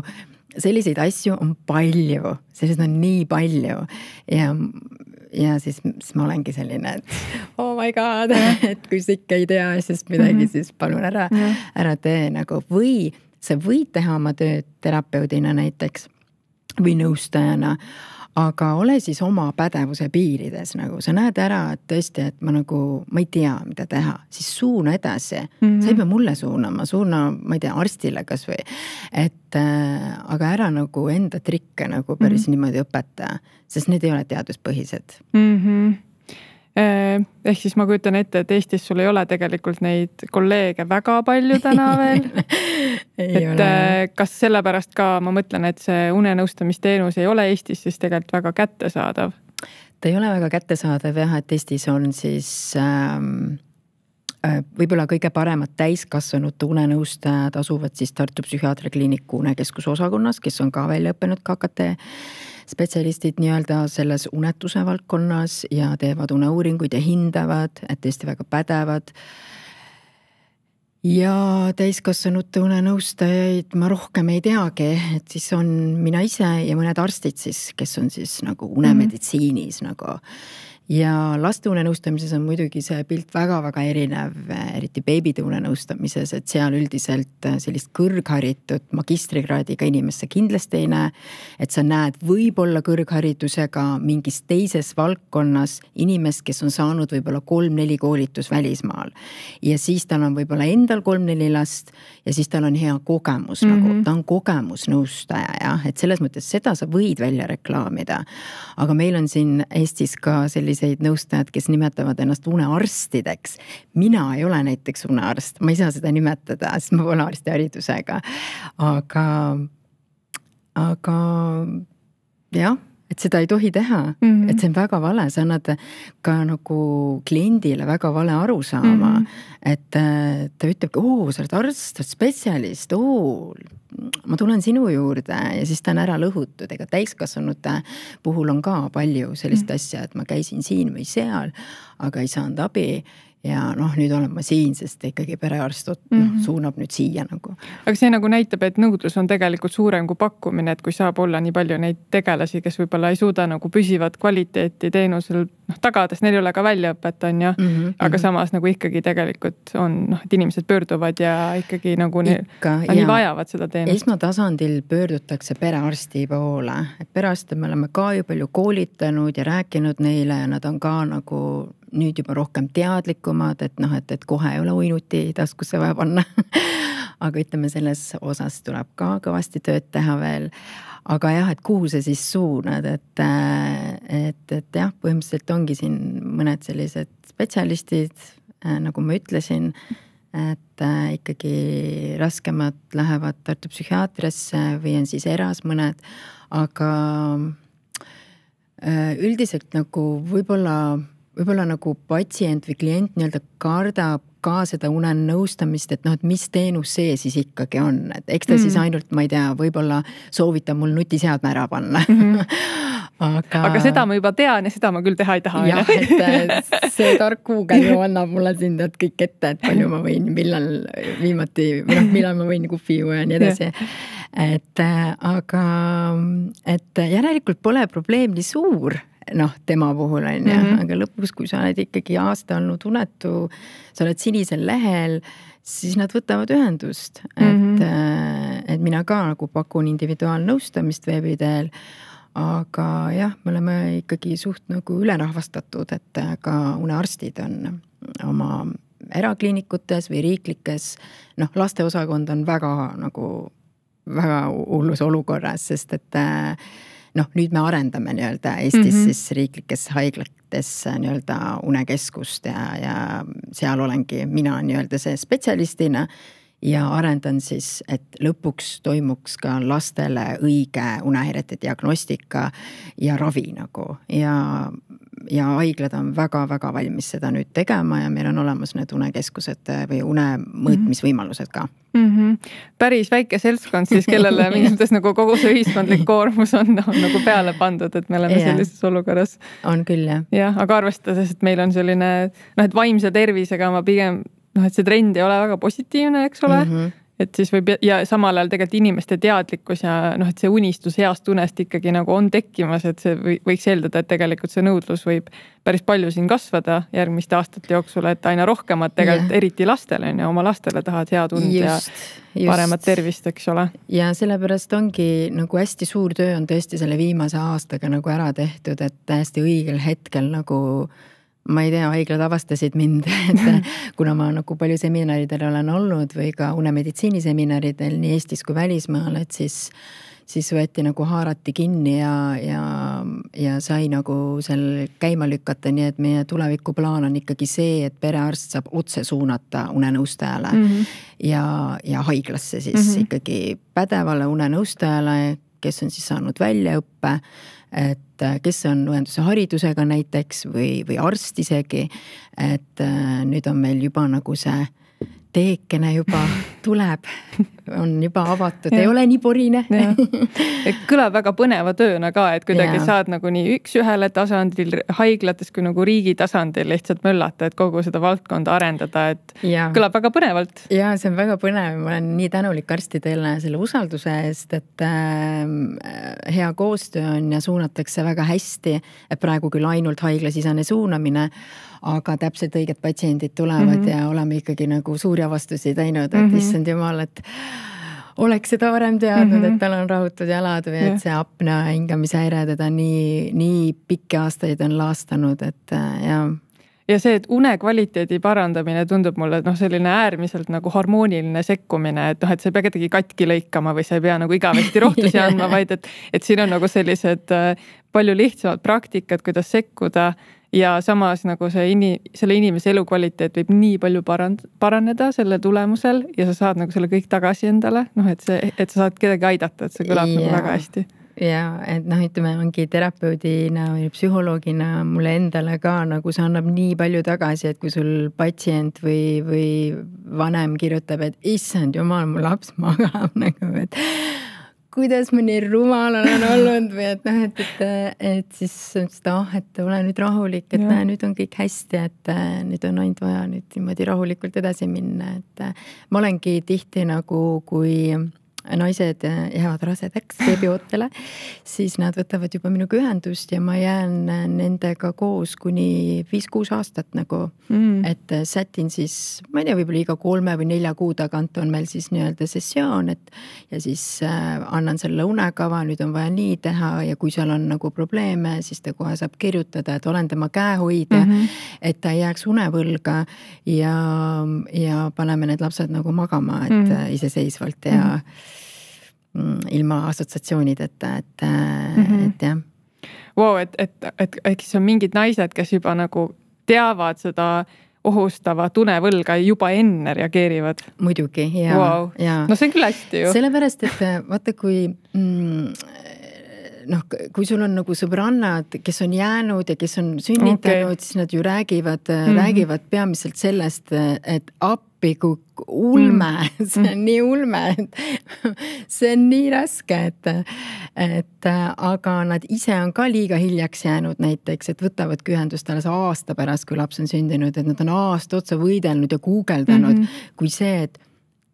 selliseid asju on palju, sellised on nii palju ja siis ma olengi selline, et oh my god, et kui sa ikka ei tea asjast midagi, siis palun ära tee nagu, või sa võid teha oma tööd terapeudina näiteks või nõustajana, aga ole siis oma pädevuse piirides, nagu sa näed ära, et tõesti, et ma ei tea, mida teha, siis suuna edasi. Sa ei pea mulle suunama, ma ei tea, arstile kas või, et aga ära nagu enda trikke nagu päris niimoodi õpeta, sest need ei ole teaduspõhised. Ehk siis ma kujutan ette, et Eestis sul ei ole tegelikult neid kolleege väga palju täna veel. Et kas sellepärast ka ma mõtlen, et see unenõustamisteenus ei ole Eestis siis tegelikult väga kättesaadav? Ta ei ole väga kättesaadav jah, et Eestis on siis võib-olla kõige paremad täiskasvanud unenõustajad asuvad siis Tartu psühhiaatriakliiniku unekeskuse osakonnas, kes on ka välja õppinud KKT spetsialistid nii-öelda selles unetuse valdkonnas ja teevad uneuuringuid ja hindavad, et tõesti väga pädevad. Ja täiskasvanute unenõustajaid ma rohkem ei teagi, et siis on mina ise ja mõned arstid siis, kes on siis nagu unemeditsiinis nagu. ja laste unenõustamises on muidugi see pilt väga-väga erinev, eriti beebide unenõustamises, et seal üldiselt sellist kõrgharitud magistrikraadiga inimest sa kindlasti ei näe, et sa näed võib-olla kõrgharidusega mingis teises valdkonnas inimest, kes on saanud võib-olla 3-4 koolitus välismaal ja siis tal on võib-olla endal 3-4 last ja siis tal on hea kogemus nagu, ta on kogemusnõustaja, jah, et selles mõttes seda sa võid välja reklaamida, aga meil on siin Eestis ka selliseid nõustajad, kes nimetavad ennast unearstideks. Mina ei ole näiteks unearst, ma ei saa seda nimetada, sest ma pole arstiharidusega, aga jah, et seda ei tohi teha, et see on väga vale, sa annad ka nagu kliendile väga vale aru saama, et ta ütlebki, sa oled arst, sa oled spetsialist, ma tulen sinu juurde ja siis ta on ära lõhutud, ega täiskasvanute puhul on ka palju sellist asja, et ma käisin siin või seal, aga ei saanud abi ja nüüd olen ma siin, sest ikkagi perearst suunab nüüd siia nagu. Aga see nagu näitab, et nõudlus on tegelikult suurem kui pakkumine, et kui saab olla nii palju neid tegelasi, kes võib-olla ei suuda nagu püsivat kvaliteeti teenusel tagades, neil ei ole ka väljaõpet, on ju, aga samas nagu ikkagi tegelikult on, et inimesed pöörduvad ja ikkagi nagu nii vajavad seda teenust. Esmatasandil pöördutakse perearsti poole, et perearste me oleme ka ju palju koolitanud ja rääkinud neile ja nad on ka nagu nüüd juba rohkem teadlikumad, et kohe ei ole uinuti taskusse vaja panna. Aga ütleme, selles osas tuleb ka kõvasti tööd teha veel. Aga jah, et kuhu see siis suunad, et jah, põhimõtteliselt ongi siin mõned sellised spetsialistid, nagu ma ütlesin, et ikkagi raskemad lähevad Tartu psühhiaatriasse või on siis eras mõned, aga üldiselt nagu võib-olla nagu patsient või klient nii-öelda kardab ka seda unenõustamist, et mis teenus see siis ikkagi on, et eks ta siis ainult, ma ei tea, võib-olla soovitab mul nutiseadme ära panna. Aga seda ma juba tean ja seda ma küll teha ei taha. Jah, et see tark Google ju annab mulle siin kõik ette, et palju ma võin, millal ma võin kuhvi juua ja nii edasi. Aga järelikult pole probleem nii suur, tema puhul on ja, aga lõpuks, kui sa oled ikkagi aasta olnud unetu, sa oled sinisel lehel, siis nad võtavad ühendust, et mina ka nagu pakun individuaalnõustamist veebidel, aga jah, me oleme ikkagi suht nagu ülerahvastatud, et ka unearstid on oma erakliinikutes või riiklikes, lasteosakond on väga hullus olukorras, sest et nüüd me arendame nii-öelda Eestis siis riiklikes haiglates nii-öelda unekeskust ja seal olengi mina nii-öelda see spetsialistina ja arendan siis, et lõpuks toimuks ka lastele õige unehäirete diagnostika ja ravi nagu ja haiglad on väga-väga valmis seda nüüd tegema ja meil on olemas need unekeskused või unemõõtmisvõimalused ka. Päris väike seltskond siis, kellele mingis mõttes nagu kogu see ühiskondlik koormus on nagu peale pandud, et me oleme sellises olukorras. On küll, jah. Jah, aga arvestades, et meil on selline, et vaimse tervisega ma pigem, et see trend ei ole väga positiivne, eks ole, et siis võib ja samal ajal tegelikult inimeste teadlikkus ja et see unistus heast unest ikkagi nagu on tekkimas, et see võiks eeldada, et tegelikult see nõudlus võib päris palju siin kasvada järgmiste aastate jooksul, et aina rohkemat tegelikult eriti lastele ja oma lastele tahad head und ja paremat tervist, eks ole. Ja sellepärast ongi nagu hästi suur töö on tõesti selle viimase aastaga nagu ära tehtud, et hästi õigel hetkel nagu ma ei tea, haiglad avastasid mind, et kuna ma nagu palju seminaridel olen olnud või ka unemeditsiiniseminaridel nii Eestis kui välismaal, et siis võeti nagu haarati kinni ja sai nagu seal käima lükata, nii et meie tulevikuplaan on ikkagi see, et perearst saab otse suunata unenõustajale ja haiglasse siis ikkagi pädevale unenõustajale, kes on siis saanud väljaõppe, et kes on õenduse haridusega näiteks või arst isegi, et nüüd on meil juba nagu see teekene juba tuleb on juba avatud, ei ole nii porine. Kõlab väga põneva tööna ka, et kuidagi saad nagu nii üks-ühele tasandil haiglates kui nagu riigi tasandil lihtsalt möllata, et kogu seda valdkonda arendada, et kõlab väga põnevalt. Ja see on väga põnev, ma olen nii tänulik arstidele selle usalduse eest, et hea koostöö on ja suunatakse väga hästi, et praegu küll ainult haiglasisane suunamine, aga täpselt õiged patsiendid tulevad ja oleme ikkagi nagu suuri avastusi teinud, et issand jumal, et oleks seda varem teadnud, et tal on rahutud jalad või et see apnea hingamise häire teda nii pikki aastaid on laastanud, et Ja see, et une kvaliteedi parandamine tundub mulle, et selline äärmiselt nagu harmooniline sekkumine, et et sa ei pea kedagi katki lõikama või sa ei pea nagu igavesti rohtusi andma, vaid et siin on nagu sellised palju lihtsamad praktikad, kuidas sekkuda ja samas nagu selle inimese elukvaliteet võib nii palju paraneda selle tulemusel ja sa saad nagu selle kõik tagasi endale, et sa saad kedagi aidata, et see kõlab nagu väga hästi. Ja, et ütleme, ongi terapeudina või psühholoogina mulle endale ka nagu see annab nii palju tagasi, et kui sul patsient või vanem kirjutab, et issand jumal, mu laps magab nagu, et kuidas ma nii rumal olen olnud või et siis et ole nüüd rahulik, et nüüd on kõik hästi, et nüüd on ainult vaja nüüd niimoodi rahulikult edasi minna, et ma olengi tihti nagu, kui naised jäävad rasedaks beebiootele, siis nad võtavad juba minuga ühendust ja ma jään nendega koos kuni 5-6 aastat nagu, et sätin siis, ma ei tea, võib-olla iga 3 või 4 kuu tagant on meil siis nii-öelda sessioon, ja siis annan selle unekava, nüüd on vaja nii teha ja kui seal on nagu probleeme, siis ta kohe saab kirjutada, et olen tema käehoidja, et ta ei jääks unevõlga ja paneme need lapsed nagu magama, et iseseisvalt ja ilma assotsiatsioonideta, et jah. Wow, et see on mingid naised, kes juba nagu teavad seda ohustavat unevõlga juba enne reageerivad. Muidugi, ja. Wow. No see on küll hästi ju. Sellepärast, et vaata, kui sul on nagu sõbrannad, kes on jäänud ja kes on sünnitanud, siis nad ju räägivad peamiselt sellest, et appi kui ulme, see on nii ulme, see on nii raske, et aga nad ise on ka liiga hiljaks jäänud näiteks, et võtavadki ühendust alles aasta pärast, kui laps on sündinud, et nad on aasta otsa võidelnud ja guugeldanud, kui see, et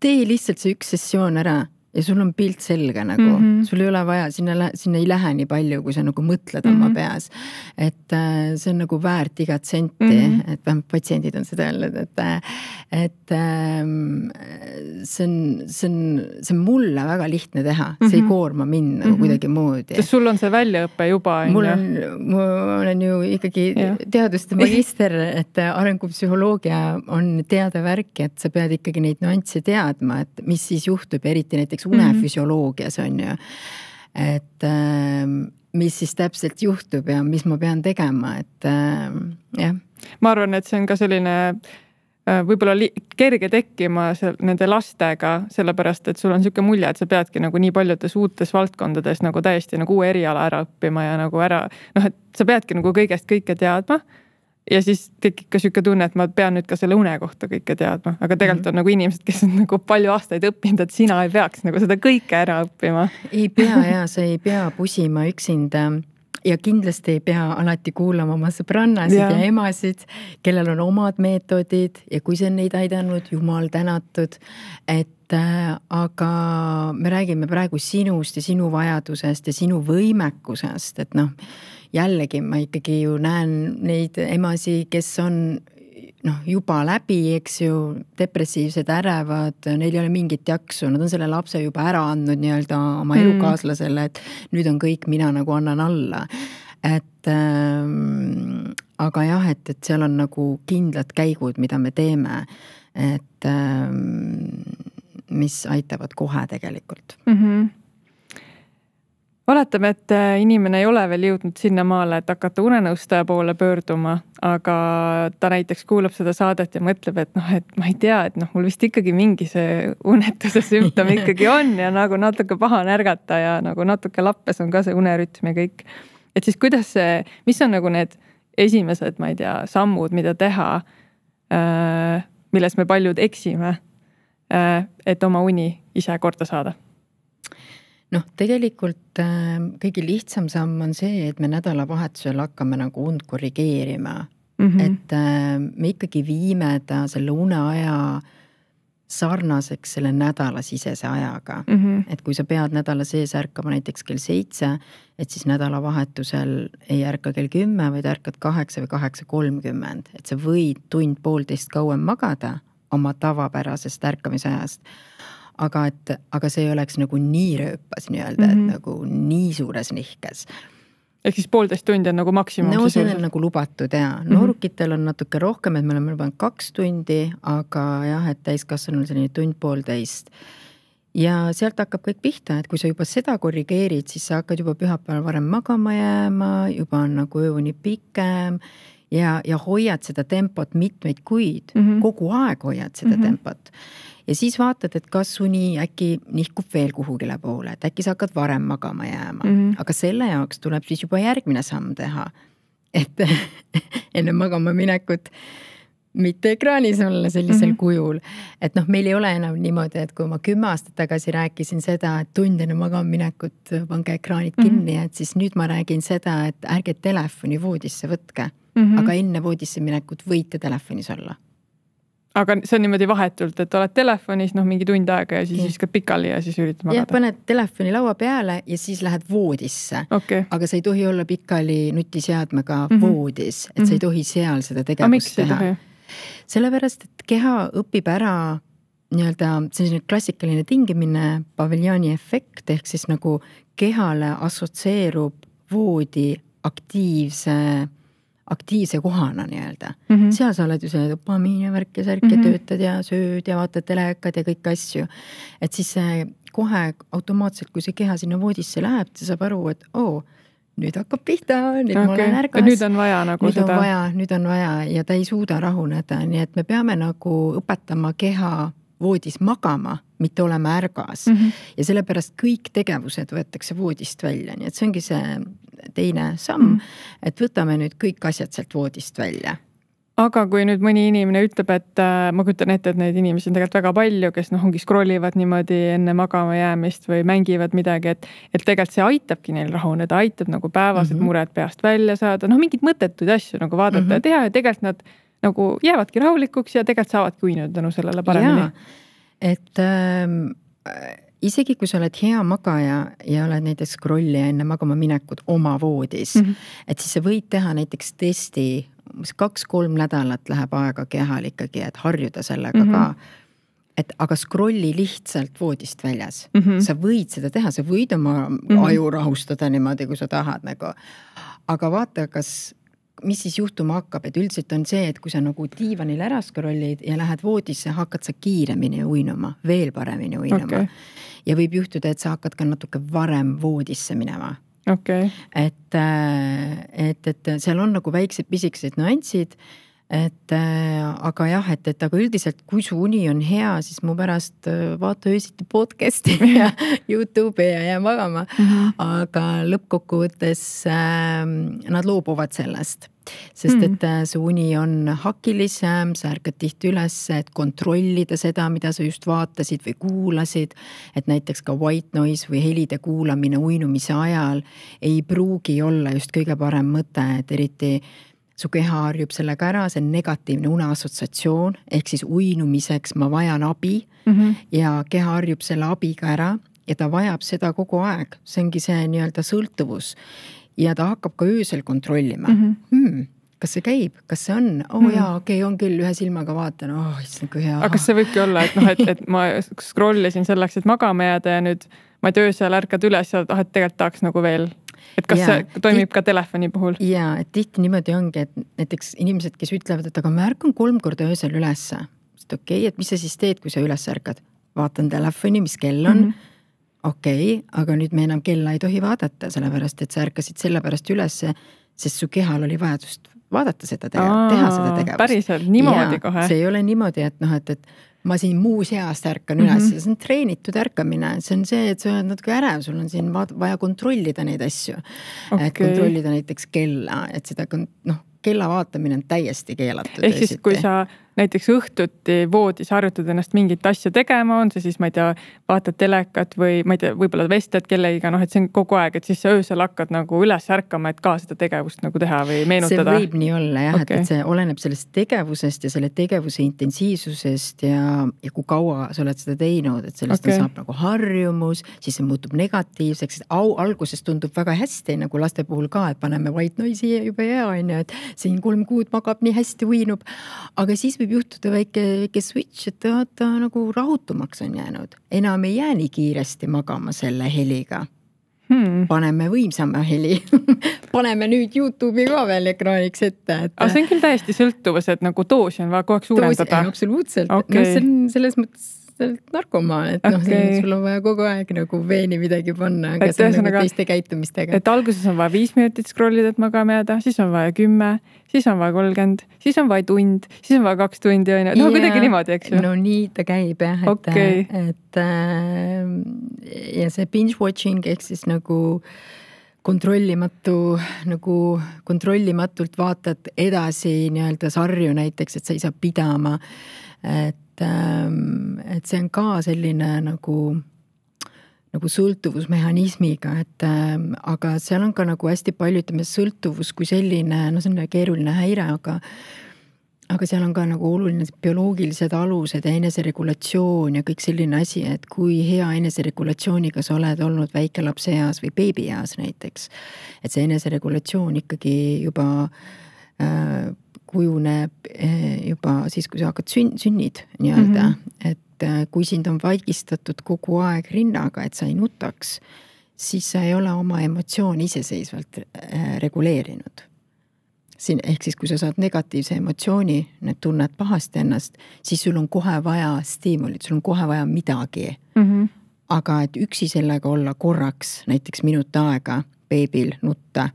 tee lihtsalt see üks sessioon ära ja sul on pilt selge nagu, sul ei ole vaja, sinna ei lähe nii palju, kui sa nagu mõtled oma peas. Et see on nagu väärt igat senti, et vähemalt patsiendid on seda öelnud, et see on mulle väga lihtne teha, see ei koorma mind nagu kuidagi moodi. Sest sul on see väljaõppe juba? Ma olen ju ikkagi teaduste magister, et arengupsühholoogia on teada värk, et sa pead ikkagi neid nüansse teadma, et mis siis juhtub, eriti näiteks unefüsioloogias on ju, et mis siis täpselt juhtub ja mis ma pean tegema, et jah. Ma arvan, et see on ka selline võib-olla kerge tekkima nende lastega, sellepärast, et sul on selline mulje, et sa peadki nagu nii paljudes uutes valdkondades nagu täiesti nagu uue eriala ära õppima ja nagu et sa peadki nagu kõigest kõike teadma. Ja siis tekib ka selline tunne, et ma pean nüüd ka selle une kohta kõike teadma. Aga tegelikult on nagu inimesed, kes on nagu palju aastaid õppinud, et sina ei peaks nagu seda kõike ära õppima. Ei pea ja sa ei pea pusima üksinda ja kindlasti ei pea alati kuulama oma sõbrannasid ja emasid, kellel on omad meetodid ja kui see on neid aidanud, jumal tänatud, et aga me räägime praegu sinust ja sinu vajadusest ja sinu võimekusest, et jällegi ma ikkagi ju näen neid emasi, kes on juba läbi, eks ju, depressiivsed ärevad, neil ei ole mingit jaksu, nad on selle lapse juba ära andnud nii-öelda oma elukaaslasele, et nüüd on kõik, mina nagu annan alla. Et aga jah, et seal on nagu kindlad käigud, mida me teeme, et mis aitavad kohe tegelikult. Oletame, et inimene ei ole veel jõudnud sinna maale, et hakata unenõustaja poole pöörduma, aga ta näiteks kuulab seda saadet ja mõtleb, et et ma ei tea, et mul vist ikkagi mingi see unetuse sümptom ikkagi on ja nagu natuke paha närgata ja nagu natuke lappes on ka see unerütm ja kõik. Et siis kuidas mis on nagu need esimesed, ma ei tea, sammud, mida teha, milles me paljud eksime, et oma uni ise korda saada? Noh, tegelikult kõige lihtsam samm on see, et me nädalavahetusel hakkame nagu und korrigeerima. Et me ikkagi viime ta selle uneaja sarnaseks selle nädalasisese ajaga. Et kui sa pead nädala sees ärkama näiteks kell 7, et siis nädalavahetusel ei ärka kell 10, vaid ärkad 8 või 8:30. Et sa võid tund-poolteist kauem magada oma tavapärasest ärkamisajast. Aga see ei oleks nagu nii rööpas nii-öelda, et nagu nii suures nihkes. Ehk siis 1,5 tundi on nagu maksimum? No see on nagu lubatud ja noorukitel on natuke rohkem, et me oleme lubanud 2 tundi, aga jah, et täiskasvanul selline tund-poolteist. Ja sealt hakkab kõik pihta, et kui sa juba seda korrigeerid, siis sa hakkad juba pühapäeval varem magama jääma, juba on nagu ööuni pikem ja hoiad seda tempot mitmeid kuid, kogu aeg hoiad seda tempot. Ja siis vaatad, et kas uni äkki nihkub veel kuhugile poole, et äkki sa hakkad varem magama jääma. Aga selle jaoks tuleb siis juba järgmine samm teha. Et enne magama minekut mitte ekraanis olla sellisel kujul. Et noh, meil ei ole enam niimoodi, et kui ma 10 aastat tagasi rääkisin seda, et tund enne magama minekut pange ekraanid kinni, et siis nüüd ma räägin seda, et ärge telefoni voodisse võtke. Aga enne voodisse minekut võite telefonis olla. Aga see on niimoodi vahetult, et oled telefonis mingi tund aega ja siis viskad pikali ja siis üritad magada? Jah, paned telefoni laua peale ja siis lähed voodisse. Okay. Aga sa ei tohi olla pikali nutiseadmega voodis, et sa ei tohi seal seda tegevust teha. Sellepärast, et keha õpib ära nii-öelda selline klassikaline tingimine, paviljoni efekt, ehk siis nagu kehale assotsieerub voodi aktiivse kohana nii-öelda. Seal sa oled ju see dopamiin ja värk ja särk ja töötad ja sööd ja vaatad telekad ja kõik asju. Et siis kohe automaatselt, kui see keha sinna voodisse läheb, ta saab aru, et nüüd hakkab pihta, nüüd ma olen ärgas. Ja nüüd on vaja nagu seda. Nüüd on vaja ja ta ei suuda rahuneda, nii et me peame nagu õpetama keha voodis magama, mitte olema ärgas. Ja sellepärast kõik tegevused võetakse voodist välja, nii et see ongi see teine samm, et võtame nüüd kõik asjad sealt voodist välja. Aga kui nüüd mõni inimene ütleb, et ma kujutan ette, et neid inimesi on tegelikult väga palju, kes ongi scrollivad niimoodi enne magama jäämist või mängivad midagi, et tegelikult see aitabki neil rahuneda, aitab nagu päevased mured peast välja saada, mingid mõttetuid asju nagu vaadata ja teha ja tegelikult nad nagu jäävadki rahulikuks ja tegelikult saavadki uinuda tänu sellele paremini. Et isegi kui sa oled hea magaja ja oled näiteks scrollija enne magama minekut oma voodis, et siis sa võid teha näiteks testi, 2-3 nädalat läheb aega kehal ikkagi, et harjuda sellega ka. Aga scrolli lihtsalt voodist väljas. Sa võid seda teha, sa võid oma aju rahustada niimoodi, kui sa tahad nagu. Aga vaata, mis siis juhtuma hakkab, et üldiselt on see, et kui sa nagu diivanil ära scrollid ja lähed voodisse, hakkad sa kiiremini uinuma, veel paremini uinuma. Ja võib juhtuda, et sa hakkad ka natuke varem voodisse minema. Et seal on nagu väiksed pisikesed nüansid, aga jah, aga üldiselt kui su uni on hea, siis mu pärast vaata öösiti podcasti ja YouTube'i ja jää magama. Aga lõppkokkuvõttes nad loobuvad sellest. Sest et su uni on hakilisem, sa ärkad tihti üles, et kontrollida seda, mida sa just vaatasid või kuulasid, et näiteks ka white noise või helide kuulamine uinumise ajal ei pruugi olla just kõige parem mõte, et eriti su keha harjub sellega ära, see on negatiivne uneassotsiatsioon, ehk siis uinumiseks ma vajan abi ja keha harjub selle abiga ära ja ta vajab seda kogu aeg, see ongi see nii-öelda sõltuvus. Ja ta hakkab ka öösel kontrollima. Kas see käib? Kas see on? On küll, ühe silmaga vaatan. See on kui hea. Aga kas see võibki olla, et ma scrollisin selleks, et magama jääda ja nüüd ma ei öösel ärkad üles ja et tegelikult tahaks nagu veel. Et kas see toimib ka telefoni puhul? Jaa, et tihti niimoodi ongi, et näiteks inimesed, kes ütlevad, et aga ma ärkan 3 korda öösel ülesse. Et mis sa siis teed, kui sa üles ärkad? Vaatan telefoni, mis kell on. Aga nüüd me enam kella ei tohi vaadata, sellepärast, et sa ärkasid sellepärast ülesse, sest su kehal oli vajadust vaadata seda teha seda tegevust. Päriselt, niimoodi kohe. See ei ole niimoodi, et ma siin muus heast ärkan üles, see on treenitud ärkamine, see on see, et sa oled natuke ärev, sul on siin vaja kontrollida neid asju, et kontrollida näiteks kella, et seda kella vaatamine on täiesti keelatud. Ehk siis, kui sa näiteks õhtuti voodis harjutad ennast mingit asja tegema, on see siis, ma ei tea, vaatad telekat või ma ei tea, võib-olla vestled kellegiga, noh, et see on kogu aeg, et siis sa öösel hakkad nagu üles ärkama, et ka seda tegevust nagu teha või meenutada. See võib nii olla jah, et see oleneb sellest tegevusest ja selle tegevuse intensiivsusest ja kui kaua sa oled seda teinud, et sellest saab nagu harjumus, siis see muutub negatiivseks, et alguses tundub väga hästi, nagu laste puhul ka, et paneme white noise'i juba hea, on ju, et siin 3 kuud magab nii hästi, uinub, aga siis võib juhtuda väike switch, et vaata nagu rahutumaks on jäänud. Enam ei jää nii kiiresti magama selle heliga. Paneme võimsama heli. Paneme nüüd YouTube'i ka veel ekraaniks ette. Aga see on küll täiesti sõltuvus, et nagu doosi on vaja kogu aeg suurendada. Absoluutselt. No, see on selles mõttes narkomaan, et sul on vaja kogu aeg nagu veeni midagi panna, aga see on nagu teiste käitumistega. Et alguses on vaja 5 minutit scrollida, et magama jääda, siis on vaja 10, siis on vaja 30, siis on vaja tund, siis on vaja 2 tundi, no kuidagi niimoodi, eks ju? No nii ta käib jah, et ja see binge watching ehk siis nagu kontrollimatult vaatad edasi nii-öelda sarju näiteks, et sa ei saa pidama, et see on ka selline nagu sõltuvusmehhanismiga, et aga seal on ka nagu hästi palju, ütleme, sõltuvus kui selline, no see on keeruline häire, aga seal on ka nagu oluline bioloogilised alused ja eneseregulatsioon ja kõik selline asi, et kui hea eneseregulatsiooniga sa oled olnud väikelapse eas või beebi eas näiteks, et see eneseregulatsioon ikkagi juba kujuneb juba siis, kui sa hakkad sünnid nii-öelda, et kui sind on vaigistatud kogu aeg rinnaga, et sa ei nutaks, siis sa ei ole oma emotsiooni iseseisvalt reguleerinud. Ehk siis, kui sa saad negatiivse emotsiooni, need tunned pahasti ennast, siis sul on kohe vaja stiimulit, sul on kohe vaja midagi. Aga et üksi sellega olla korraks, näiteks minut aega beebil nutta,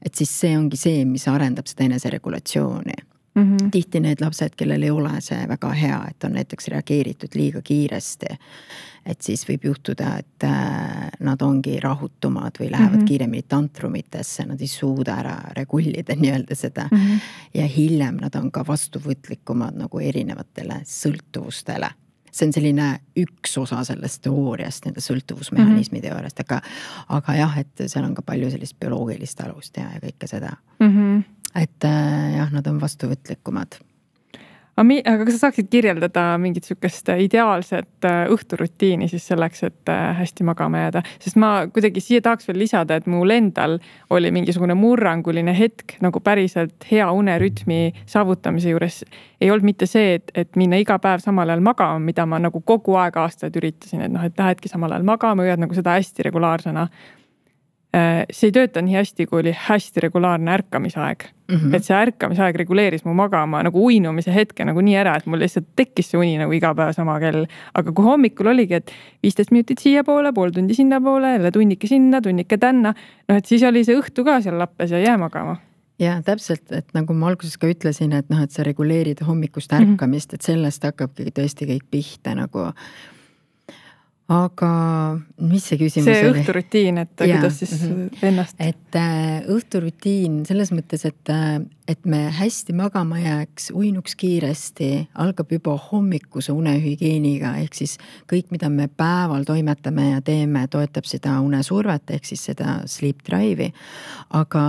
et siis see ongi see, mis arendab seda eneseregulatsiooni. Tihti need lapsed, kellel ei ole see väga hea, et on näiteks reageeritud liiga kiiresti, et siis võib juhtuda, et nad ongi rahutumad või lähevad kiiremini tantrumitesse, nad ei suuda ära regullida nii-öelda seda ja hiljem nad on ka vastuvõtlikumad nagu erinevatele sõltuvustele. See on selline üks osa sellest teooriast, nende sõltuvusmehhanismi teooriast, aga jah, et seal on ka palju sellist bioloogilist alust ja kõike seda. Et jah, nad on vastuvõtlikumad. Aga kas sa saaksid kirjeldada mingit sükest ideaalset õhturutiini siis selleks, et hästi magama jääda? Sest ma kuidagi siia tahaks veel lisada, et mul endal oli mingisugune murranguline hetk nagu päriselt hea unerütmi saavutamise juures. Ei olnud mitte see, et minna iga päev samal ajal magama, mida ma nagu kogu aeg aastaid üritasin, et lähedki samal ajal magama, võivad nagu seda hästi regulaarsena. See ei tööta nii hästi, kui oli hästi regulaarne ärkamisaeg. Et see ärkamisaeg reguleeris mu magama nagu uinumise hetke nagu nii ära, et mul lihtsalt tekkis see uni nagu iga päev sama kell. Aga kui hommikul oligi, et 15 minutit siia poole, pool tundi sinna poole, jälle tunnike sinna, tunnike tänna, no et siis oli see õhtu ka seal lappes ja jää magama. Ja täpselt, et nagu ma alguses ka ütlesin, et sa reguleerid hommikust ärkamist, et sellest hakkabki tõesti kõik pihta nagu. Aga mis see küsimus oli? See õhturutiin, et kuidas siis ennast? Et õhturutiin selles mõttes, et me hästi magama jääks, uinuks kiiresti, algab juba hommikuse unehügieniga, ehk siis kõik, mida me päeval toimetame ja teeme, toetab seda unesurvet, ehk siis seda sleep drive'i, aga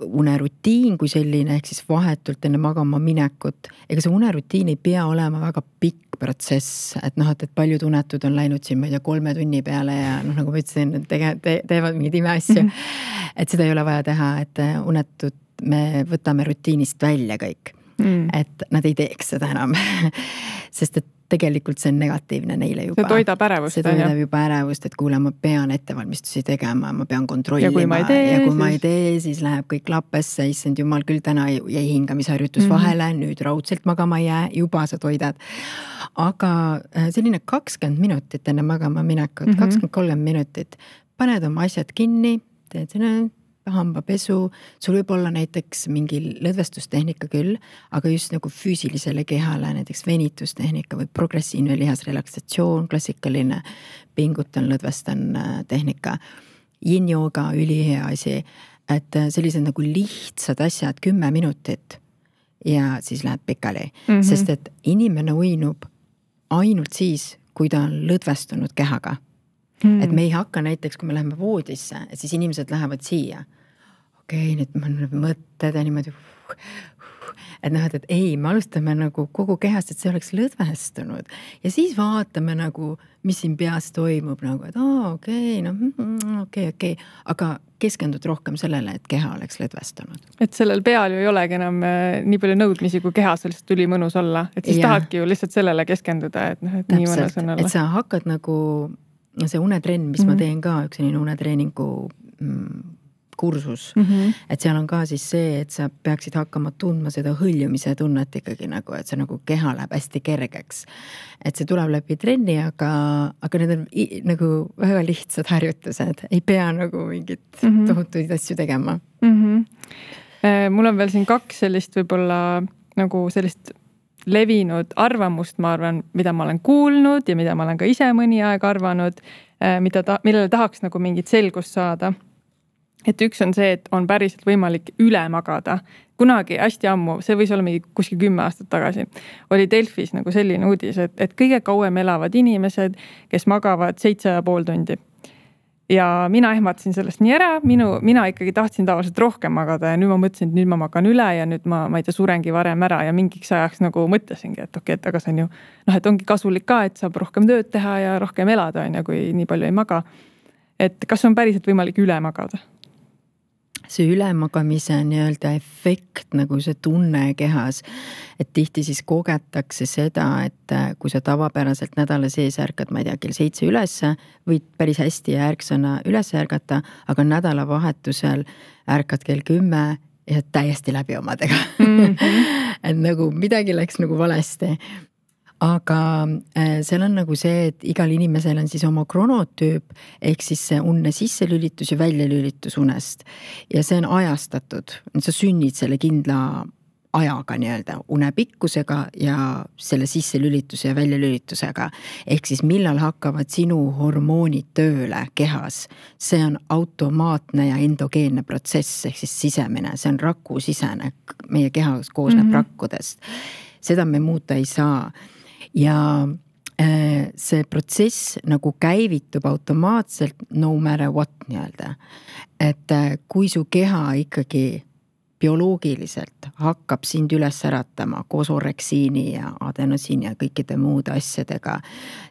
unerutiin kui selline, ehk siis vahetult enne magama minekut, ega see unerutiin ei pea olema väga pikk protsess, et et paljud unetud on läinud siin, ma ei tea, 3 tunni peale ja nagu ma ütlesin, teevad mingid imeasju, et seda ei ole vaja teha, et unetud me võtame rutiinist välja kõik, et nad ei teeks seda enam, sest et tegelikult see on negatiivne neile juba. See toidab ärevust. See toidab juba ärevust, et kuule, ma pean ettevalmistusi tegema, ma pean kontrollima. Ja kui ma ei tee, siis läheb kõik lappesse, issand jumal, küll täna jäi hingamisharjutus vahele, nüüd raudselt magama jää, juba sa toidad. Aga selline 20 minutit enne magama minekut, 20-30 minutit, paned oma asjad kinni, teed selline hambapesu, sul võib olla näiteks mingi lõdvestustehnika küll, aga just nagu füüsilisele kehale, näiteks venitustehnika või progressiivne lihasrelaksatsioon, klassikaline pingutan, lõdvestan tehnika, yin-yoga, ülihea asi, et sellised nagu lihtsad asjad, 10 minutit ja siis läheb pikali, sest et inimene uinub ainult siis, kui ta on lõdvestunud kehaga. Et me ei hakka näiteks, kui me läheme voodisse, et siis inimesed lähevad siia. Okei, nüüd ma mõtted ja niimoodi, et noh, et ei, me alustame nagu kogu kehast, et see oleks lõdvestunud ja siis vaatame nagu, mis siin peas toimub nagu, et okei, aga keskendud rohkem sellele, et keha oleks lõdvestunud. Et sellel peal ju ei olegi enam nii palju nõudmisi, kui kehas lihtsalt tuli mõnus olla, et siis tahadki ju lihtsalt sellele keskenduda, et noh, et täpselt, nii mõnus on olla. Et sa hakkad nagu, see unetrenn, mis ma teen ka, üks selline unetreeningu kursus, et seal on ka siis see, et sa peaksid hakkama tundma seda hõljumise tunnet ikkagi nagu, et see nagu keha läheb hästi kergeks. Et see tuleb läbi trenni, aga need on nagu väga lihtsad harjutused, ei pea nagu mingit tohutuid asju tegema. Mul on veel siin 2 sellist võib-olla nagu sellist levinud arvamust, ma arvan, mida ma olen kuulnud ja mida ma olen ka ise mõni aeg arvanud, millele tahaks nagu mingit selgust saada. Et üks on see, et on päriselt võimalik üle magada. Kunagi hästi ammu, see võis olla mingi kuskil 10 aastat tagasi, oli Delfis nagu selline uudis, et kõige kauem elavad inimesed, kes magavad 7,5 tundi. Ja mina ehmatasin sellest nii ära, mina ikkagi tahtsin tavaliselt rohkem magada ja nüüd ma mõtlesin, et nüüd ma magan üle ja nüüd ma ei tea, surengi varem ära ja mingiks ajaks nagu mõtlesingi, et okei, et aga see on ju, et ongi kasulik ka, et saab rohkem tööd teha ja rohkem elada, kui nii palju ei maga. Et kas on päriselt võimalik üle magada? See ülemagamise nii-öelda efekt, nagu see tunne kehas, et tihti siis kogetakse seda, et kui sa tavapäraselt nädala sees ärkad, ma ei tea, kell 7 ülesse, võid päris hästi ja ärksõna üles ärgata, aga nädalavahetusel ärkad kell 10 ja täiesti läbi omadega. Et nagu midagi läks nagu valesti. Aga seal on nagu see, et igal inimesel on siis oma kronotüüp, ehk siis see unne sisselülitus ja väljalülitus unest. Ja see on ajastatud. Sa sünnid selle kindla ajaga nii-öelda, unepikkusega ja selle sisselülituse ja väljalülitusega. Ehk siis millal hakkavad sinu hormoonid tööle kehas. See on automaatne ja endogeenne protsess, ehk siis sisemine. See on rakusisene. Meie kehas koosneb rakkudest. Seda me muuta ei saa. Ja see protsess nagu käivitub automaatselt no matter what nii-öelda. Et kui su keha ikkagi bioloogiliselt hakkab sind üles äratama koos oreksiini ja adenosiini ja kõikide muude asjadega,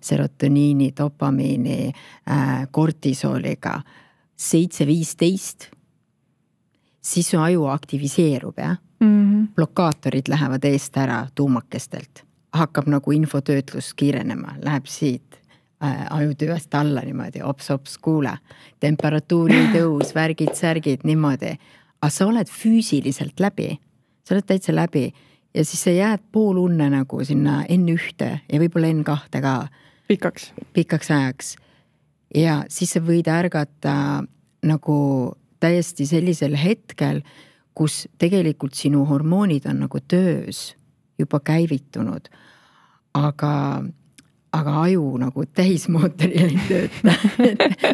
serotoniini, dopamiini, kortisooliga 7:15, siis su aju aktiviseerub, ja? Blokaatorid lähevad eest ära tuumakestelt. Hakkab nagu infotöötlus kiirenema, läheb siit ajutüvest alla niimoodi, ops, kuule, temperatuuri tõus, värgid, särgid, niimoodi. Aga sa oled füüsiliselt läbi, sa oled täitsa läbi ja siis sa jääd pool unne nagu sinna N1 ja võib-olla N2 ka. Pikaks ajaks. Ja siis sa võid ärgata nagu täiesti sellisel hetkel, kus tegelikult sinu hormoonid on nagu töös juba käivitunud, aga aju nagu täismootoril ei tööta.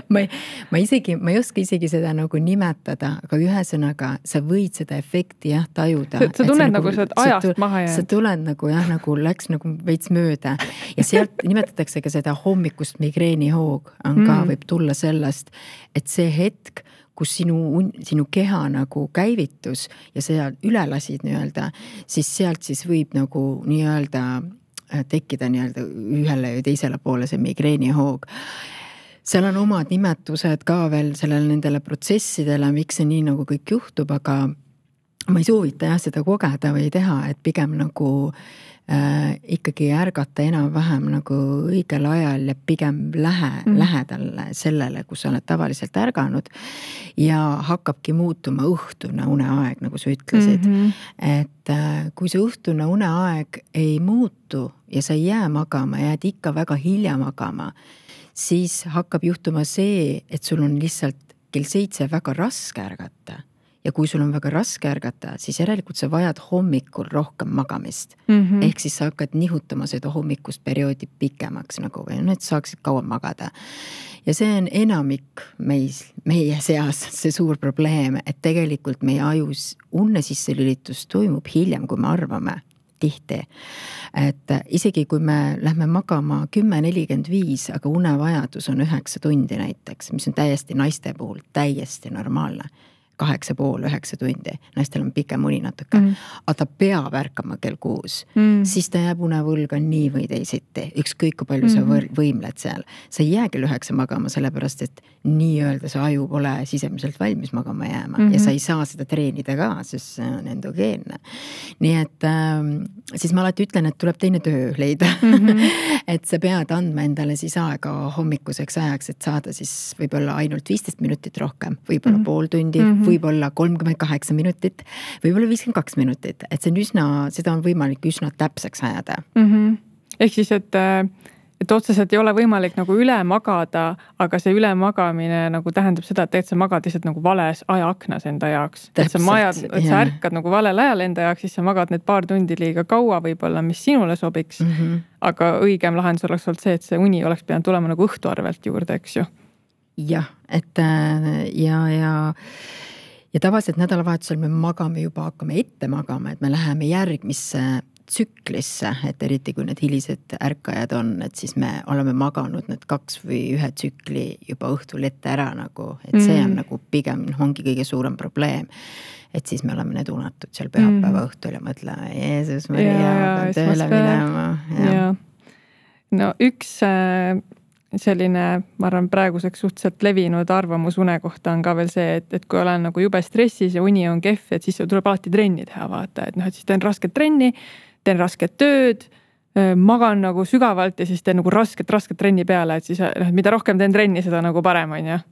ma ei oska isegi seda nagu nimetada, aga ühesõnaga sa võid seda efekti tajuda. Sa tunned nagu sa ajast maha jäänud. Sa tuled nagu läks nagu veits mööda ja sealt nimetatakse ka seda hommikust migreenihoog on ka võib tulla sellest, et see hetk, kus sinu keha nagu käivitus ja seal üle lasid nii-öelda, siis sealt siis võib nagu nii-öelda tekkida nii-öelda ühele ja teisele poole see migreenihoog. Seal on omad nimetused ka veel nendele protsessidele, miks see nii nagu kõik juhtub, aga ma ei soovita seda kogeda või teha, et pigem nagu ikkagi ärgata enam-vähem nagu õigel ajal ja pigem lähedal sellele, kus sa oled tavaliselt ärganud ja hakkabki muutuma õhtune uneaeg, nagu sa ütlesid. Et kui see õhtune uneaeg ei muutu ja sa ei jää magama, jääd ikka väga hilja magama, siis hakkab juhtuma see, et sul on lihtsalt kell 7 väga raske ärgata ja kui sul on väga raske ärgata, siis järelikult sa vajad hommikul rohkem magamist. Ehk siis sa hakkad nihutama seda hommikust perioodi pikemaks nagu, või et saaksid kauem magada. Ja see on enamik meie seas see suur probleem, et tegelikult meie ajus unne sisselülitus toimub hiljem, kui me arvame tihti. Et isegi kui me lähme magama 10:45, aga unevajadus on 9 tundi näiteks, mis on täiesti naiste puhul täiesti normaalne. 8,5-9 tundi, naistel on pikem uni natuke, aga ta peab ärkama kell 6, siis ta jääb unevõlga nii või teisiti, ükskõik kui palju sa võimled seal. Sa ei jää kell 9 magama, sellepärast et nii öelda see aju pole sisemiselt valmis magama jääma ja sa ei saa seda treenida ka, sest see on endogeenne. Nii et siis ma alati ütlen, et tuleb teine töö leida, et sa pead andma endale siis aega hommikuseks ajaks, et saada siis võib-olla ainult 15 minutit rohkem, võib-olla pool tundi, võib-olla 38 minutit, võib-olla 52 minutit, et see on seda on võimalik üsna täpseks ajada. Ehk siis, et otseselt ei ole võimalik nagu üle magada, aga see üle magamine nagu tähendab seda, et sa magad lihtsalt nagu vales ajaaknas enda jaoks. Et sa ärkad nagu valel ajal enda jaoks, siis sa magad need paar tundi liiga kaua võib-olla, mis sinule sobiks. Aga õigem lahendus oleks olnud see, et see uni oleks pidanud tulema nagu õhtu arvelt juurde, eks ju? Jah, et ja tavaliselt nädalavahetusel me magame juba, hakkame ette magama, et me läheme järgmisse tsüklisse, et eriti kui need hilised ärkajad on, et siis me oleme maganud need 2 või 1 tsükli juba õhtul ette ära nagu, et see on nagu pigem ongi kõige suurem probleem. Et siis me oleme need unatud seal pühapäeva õhtul ja mõtleme, Jeesus, Maria, ma pean tööle minema. Ja. No üks selline, ma arvan, praeguseks suhteliselt levinud arvamus une kohta on ka veel see, et kui olen nagu jube stressis ja uni on kehv, et siis tuleb alati trenni teha, vaata, et siis teen rasket trenni, teen rasket tööd, magan nagu sügavalt ja siis teen nagu rasket trenni peale, et siis mida rohkem teen trenni, seda nagu parem on, jah?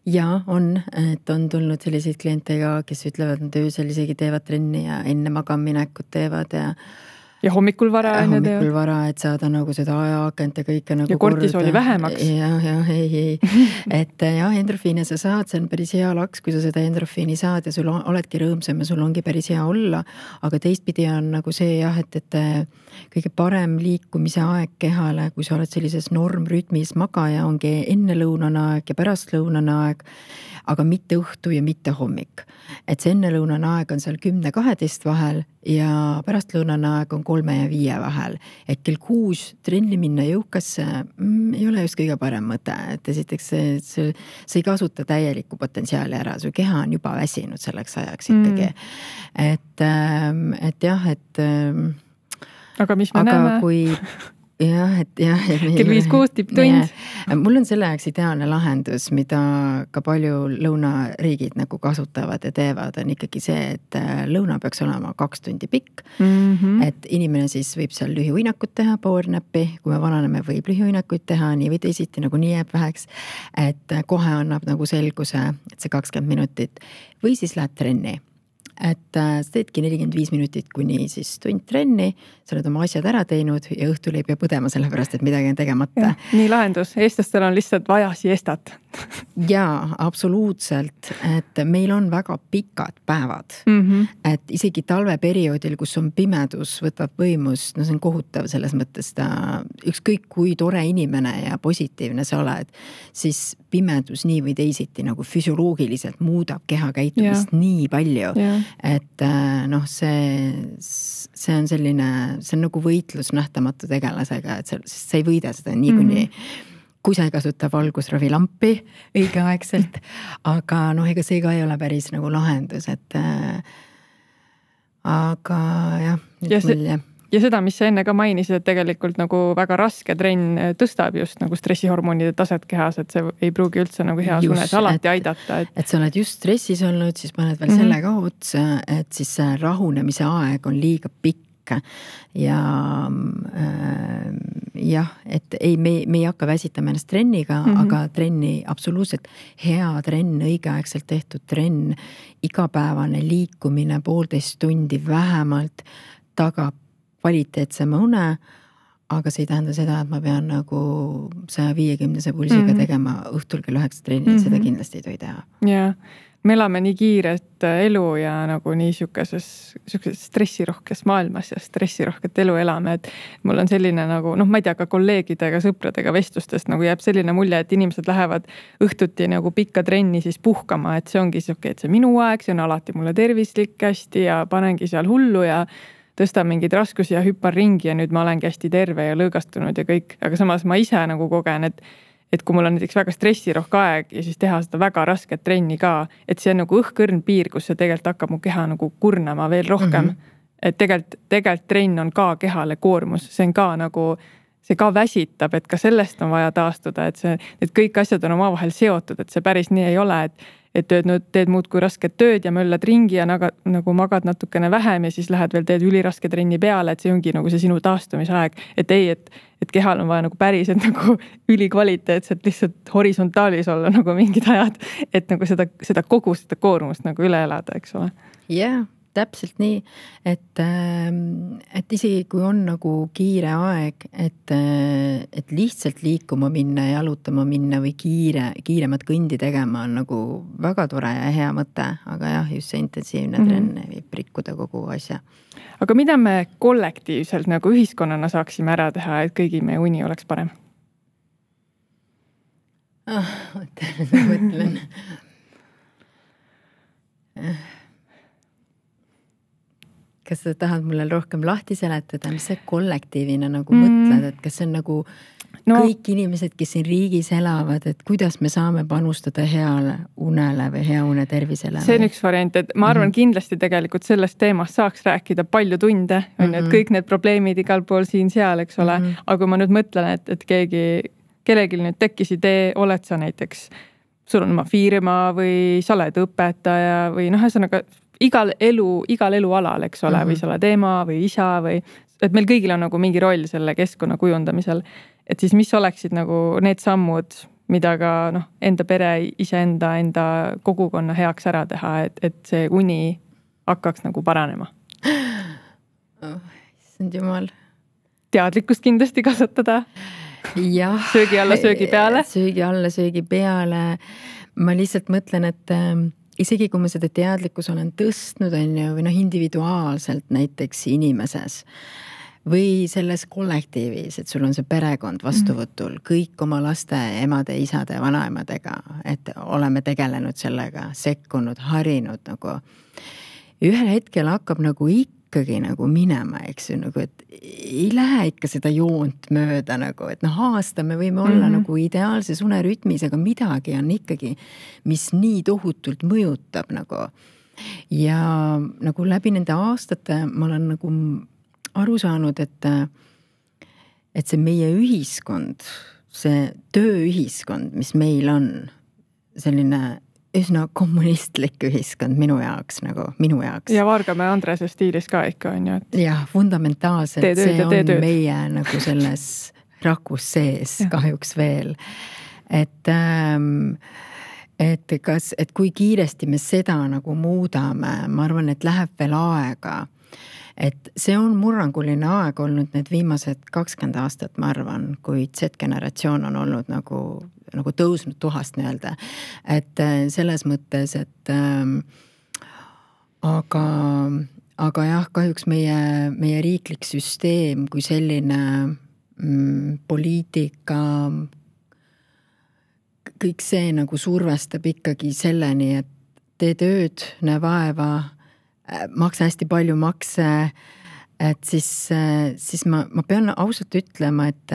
Ja on, et on tulnud selliseid kliente ka, kes ütlevad, et öösel isegi teevad trenni ja enne magaminekut teevad ja hommikul vara. Hommikul vara, et saada nagu seda ajaakent ja kõike nagu ja kortisooli vähemaks. Ei. Et endorfiine sa saad, see on päris hea laks, kui sa seda endorfiini saad ja sul oledki rõõmsam ja sul ongi päris hea olla. Aga teistpidi on nagu see et kõige parem liikumise aeg kehale, kui sa oled sellises normrütmis magaja, ongi enne lõunane aeg ja pärast lõunane aeg, aga mitte õhtu ja mitte hommik. Et see enne lõunane aeg on seal 10-12 vahel ja pärast lõunane aeg on 3 ja 5 vahel. Et kell 6 trenni minna jõukasse ei ole just kõige parem mõte. Et esiteks sa ei kasuta täielikku potentsiaali ära. Su keha on juba väsinud selleks ajaks ikkagi. Et jah, aga mis me näeme? Kell 5-6 tipptund. Mul on selle ajaks ideaalne lahendus, mida ka palju lõunariigid nagu kasutavad ja teevad, on ikkagi see, et lõuna peaks olema 2 tundi pikk. Et inimene siis võib seal lühiuinakut teha, powernappi, kui me vananeme, võib lühiuinakuid teha, nii või teisiti, nagu nii jääb väheks, et kohe annab nagu selguse, et see 20 minutit või siis lähed trenni. Et sa teedki 45 minutit kuni siis tund trenni, sa oled oma asjad ära teinud ja õhtul ei pea põdema sellepärast, et midagi on tegemata. Nii lahendus, eestlastel on lihtsalt vaja siestat. Jaa, absoluutselt, et meil on väga pikad päevad, et isegi talveperioodil, kus on pimedus, võtab võimust, no see on kohutav selles mõttes, ükskõik kui tore inimene ja positiivne sa oled, siis pimedus nii või teisiti nagu füsioloogiliselt muudab keha käitumist nii palju, et see on selline, see on nagu võitlus nähtamatu tegelasega, et sa ei võida seda niikuinii. Kui sa ei kasuta valgusravilampi õigeaegselt, aga ega see ka ei ole päris nagu lahendus, et aga jah. Ja seda, mis sa enne ka mainisid, et tegelikult nagu väga raske trenn tõstab just nagu stressihormoonide taset kehas, et see ei pruugi üldse nagu hea sunes alati aidata. Et sa oled just stressis olnud, siis paned veel selle ka otsa, et siis see rahunemise aeg on liiga pikk. Ja et me ei hakka väsitama ennast trenniga, aga trenni absoluutselt hea trenn, õigeaegselt tehtud trenn, igapäevane liikumine 1,5 tundi vähemalt tagab kvaliteetsema une, aga see ei tähenda seda, et ma pean nagu 150 pulsiga tegema õhtul kell 9 trenni, seda kindlasti ei tohi teha. Jaa, me elame nii kiiret elu ja nagu nii siukeses stressirohkes maailmas ja stressirohket elu elame, et mul on selline nagu, ma ei tea, ka kolleegidega, sõpradega vestlustest nagu jääb selline mulje, et inimesed lähevad õhtuti nagu pikka trenni siis puhkama, et see ongi siuke, et see minu aeg, see on alati mulle tervislik hästi ja panengi seal hullu ja tõstan mingeid raskusi ja hüppan ringi ja nüüd ma olengi hästi terve ja lõõgastunud ja kõik, aga samas ma ise nagu kogen, et kui mul on näiteks väga stressirohke aeg ja siis teha seda väga rasket trenni ka, et see on nagu õhkõrn piir, kus see tegelikult hakkab mu keha nagu kurnama veel rohkem. Et tegelikult trenn on ka kehale koormus, see on ka nagu, see ka väsitab, et ka sellest on vaja taastuda, et kõik asjad on omavahel seotud, et see päris nii ei ole, et teed muudkui rasket tööd ja möllad ringi ja nagu magad natukene vähem ja siis lähed veel teed üliraske trenni peale, et see ongi nagu see sinu taastumisaeg. Et ei, et kehal on vaja nagu päriselt nagu ülikvaliteetselt lihtsalt horisontaalis olla nagu mingid ajad, et nagu seda kogu seda koormust nagu üle elada, eks ole. Jaa, täpselt nii, et isegi kui on nagu kiire aeg, et lihtsalt liikuma minna, jalutama minna või kiiremat kõndi tegema on nagu väga tore ja hea mõte, aga jah, just see intensiivne trenn võib rikkuda kogu asja. Aga mida me kollektiivselt nagu ühiskonnana saaksime ära teha, et kõigi meie uni oleks parem? Mõtlen. Kas sa tahad mulle rohkem lahti seletada, mis sa kollektiivina nagu mõtled, et kas see on nagu kõik inimesed, kes siin riigis elavad, et kuidas me saame panustada heale unele või hea une tervisele? See on üks variant, et ma arvan kindlasti tegelikult sellest teemast saaks rääkida palju tunde, on et kõik need probleemid igal pool siin-seal, eks ole, aga kui ma nüüd mõtlen, et kellelgi nüüd tekkis idee, oled sa näiteks, sul on oma firma või sa oled õpetaja või ühesõnaga igal elualal, eks ole, või sa oled ema või isa või, et meil kõigil on nagu mingi roll selle keskkonna kujundamisel, et siis mis oleksid nagu need sammud, mida ka enda pere, enda kogukonna heaks ära teha, et see uni hakkaks nagu paranema. Issand jumal. Teadlikkust kindlasti kasvatada. Jah. Söögi alla, söögi peale. Söögi alla, söögi peale. Ma lihtsalt mõtlen, et isegi kui ma seda teadlikkus olen tõstnud, või individuaalselt näiteks inimeses või selles kollektiivis, et sul on see perekond vastuvõtul, kõik oma laste, emade, isade, vanaemadega, et oleme tegelenud sellega, sekkunud, harinud nagu. Ühel hetkel hakkab nagu ikkagi nagu minema, eks ju, nagu, et ei lähe ikka seda joont mööda nagu, et aasta me võime olla nagu ideaalses unerütmis, aga midagi on ikkagi, mis nii tohutult mõjutab nagu. Ja nagu läbi nende aastate ma olen nagu aru saanud, et see meie ühiskond, see tööühiskond, mis meil on, selline üsna kommunistlik ühiskond minu jaoks. Ja Vargamäe Andrese stiilis ka ikka on ju. Jah, fundamentaalselt see on meie nagu selles rakus sees kahjuks veel. Et kui kiiresti me seda nagu muudame, ma arvan, et läheb veel aega. Et see on murranguline aeg olnud need viimased 20 aastat, ma arvan, kui Z-generatsioon on olnud nagu tõusnud tuhast nii-öelda. Et selles mõttes, et aga jah, kahjuks meie riiklik süsteem kui selline poliitika, kõik see nagu survestab ikkagi selleni, et tee tööd, näe vaeva, maksa hästi palju makse, et siis ma pean ausalt ütlema, et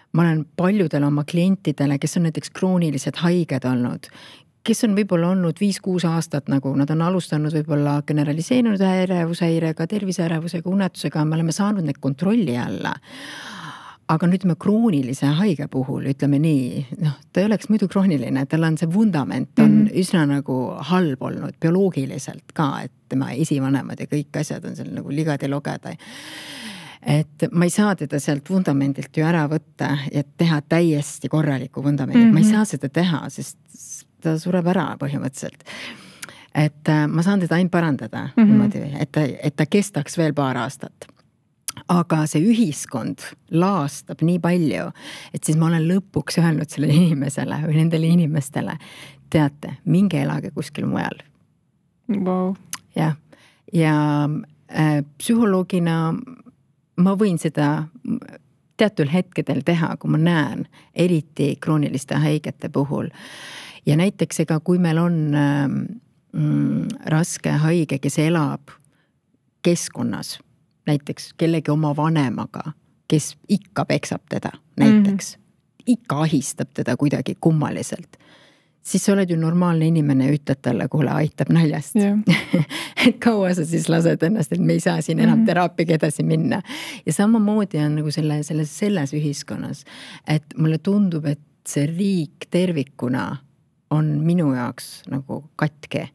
ma olen paljudele oma klientidele, kes on näiteks kroonilised haiged olnud, kes on võib-olla olnud 5-6 aastat, nagu nad on alustanud võib-olla generaliseerunud ärevusehäirega, terviseärevusega, unetusega, me oleme saanud need kontrolli alla. Aga nüüd me kroonilise haige puhul, ütleme nii, ta ei oleks muidu krooniline, tal on see vundament on üsna nagu halb olnud bioloogiliselt ka, et tema esivanemad ja kõik asjad on seal nagu ligad ja logeda. Et ma ei saa teda sealt vundamendilt ju ära võtta ja teha täiesti korraliku vundamendilt. Ma ei saa seda teha, sest ta sureb ära põhimõtteliselt. Et ma saan teda ainult parandada, et ta kestaks veel paar aastat. aga see ühiskond laastab nii palju, et siis ma olen lõpuks öelnud sellele inimesele või nendele inimestele, teate, minge elage kuskil mujal. Wow. Ja psühholoogina ma võin seda teatud hetkedel teha, kui ma näen, eriti krooniliste haigete puhul. Ja näiteks kui meil on raske haige, kes elab keskkonnas, näiteks kellegi oma vanemaga, kes ikka peksab teda, näiteks, ikka ahistab teda kuidagi kummaliselt, siis sa oled ju normaalne inimene ja ütled talle, kuule, aitab naljast. Et kaua sa siis lased ennast, et me ei saa siin enam teraapiaga edasi minna. Ja samamoodi on nagu selles ühiskonnas, et mulle tundub, et see riik tervikuna on minu jaoks nagu katke,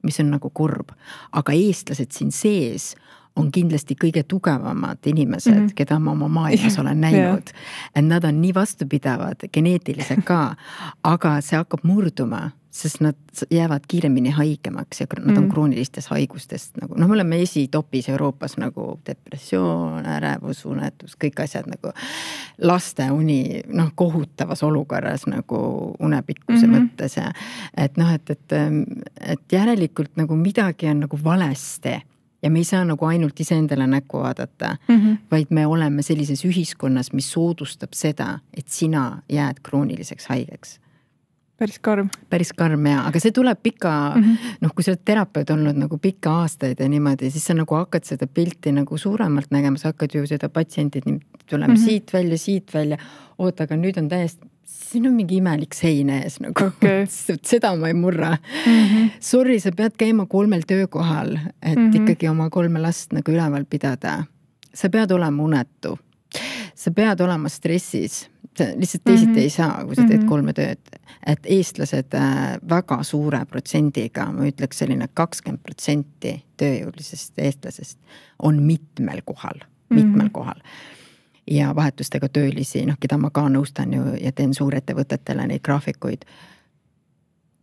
mis on nagu kurb. Aga eestlased siin sees on kindlasti kõige tugevamad inimesed, keda ma oma maailmas olen näinud. Et nad on nii vastupidavad, geneetilised ka, aga see hakkab murduma, sest nad jäävad kiiremini haigemaks ja nad on kroonilistest haigustest. Nagu, me oleme esitopis Euroopas nagu depressioon, ärevus, unetus, kõik asjad nagu laste uni kohutavas olukorras nagu unepikkuse mõttes. Et järelikult nagu midagi on nagu valesti. Ja me ei saa nagu ainult iseendale näkku vaadata, vaid me oleme sellises ühiskonnas, mis soodustab seda, et sina jääd krooniliseks haigeks. Päris karm. Päris karm, ja. Aga see tuleb pika, kui sa oled terapeut olnud nagu pikka aastaid ja niimoodi, siis sa nagu hakkad seda pilti nagu suuremalt nägema, sa hakkad ju seda patsientid tulema siit välja, oota, aga nüüd on täiesti, siin on mingi imelik sein ees, nagu seda ma ei murra. Sorry, sa pead käima 3 töökohal, et ikkagi oma 3 last nagu üleval pidada. Sa pead olema unetu. Sa pead olema stressis. Lihtsalt teisiti ei saa, kui sa teed 3 tööd. Et eestlased väga suure protsendiga, ma ütleks selline 20% tööjõulisest eestlasest on mitmel kohal. Ja vahetustega töölisi, keda ma ka nõustan ju ja teen suurettevõtetele neid graafikuid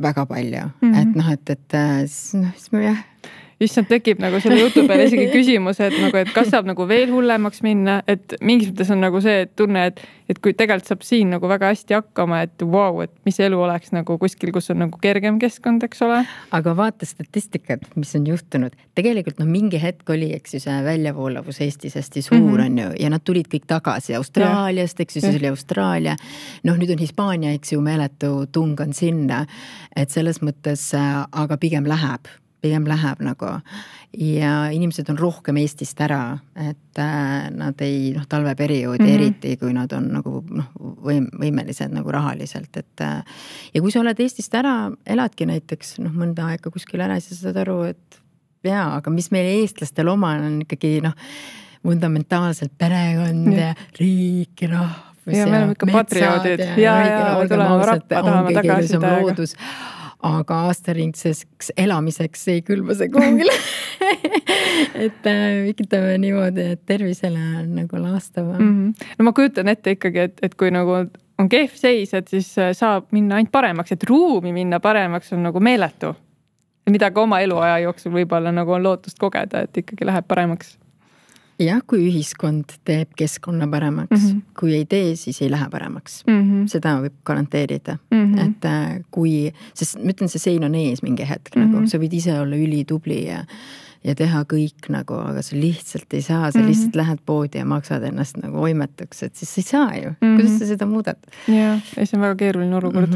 väga palju. Et siis ma jah. Issand, tekib nagu selle jutu peale isegi küsimus, et kas saab nagu veel hullemaks minna, et mingis mõttes on nagu see tunne, et kui tegelikult saab siin nagu väga hästi hakkama, et wow, et mis elu oleks nagu kuskil, kus on nagu kergem keskkond, eks ole. Aga vaata statistikat, mis on juhtunud. Tegelikult mingi hetk oli, eks ju, see väljavoolavus Eestis hästi suur on ju, ja nad tulid kõik tagasi Austraaliast, eks ju, see oli Austraalia. Nüüd on Hispaania, eks ju, meeletu tung on sinna, et selles mõttes, aga pigem läheb nagu ja inimesed on rohkem Eestist ära, et nad ei talveperioodi eriti, kui nad on nagu võimelised nagu rahaliselt, et ja kui sa oled Eestist ära, eladki näiteks mõnda aega kuskil ära, siis saad aru, et jaa, aga mis meil eestlastel oma on ikkagi fundamentaalselt perekond ja riik ja rahvus ja me oleme ikka patrioodid ja tuleme rappa, tahame tagasi täiega. Aga aastaringseks elamiseks ei külma see kuhugile. Et vikitame niimoodi, et tervisele on nagu laastava. No ma kujutan ette ikkagi, et kui nagu on kehv seis, et siis saab minna ainult paremaks, et ruumi minna paremaks on nagu meeletu. Mida ka oma eluaja jooksul võib-olla nagu on lootust kogeda, et ikkagi läheb paremaks. Jah, kui ühiskond teeb keskkonna paremaks, kui ei tee, siis ei lähe paremaks. Seda võib garanteerida. Et sest ma ütlen, see sein on ees mingi hetk, nagu sa võid ise olla ülitubli ja teha kõik nagu, aga sa lihtsalt ei saa, sa lihtsalt lähed poodi ja maksad ennast nagu oimetuks, et siis sa ei saa ju. Kuidas sa seda muudad? Jah, see on väga keeruline olukord.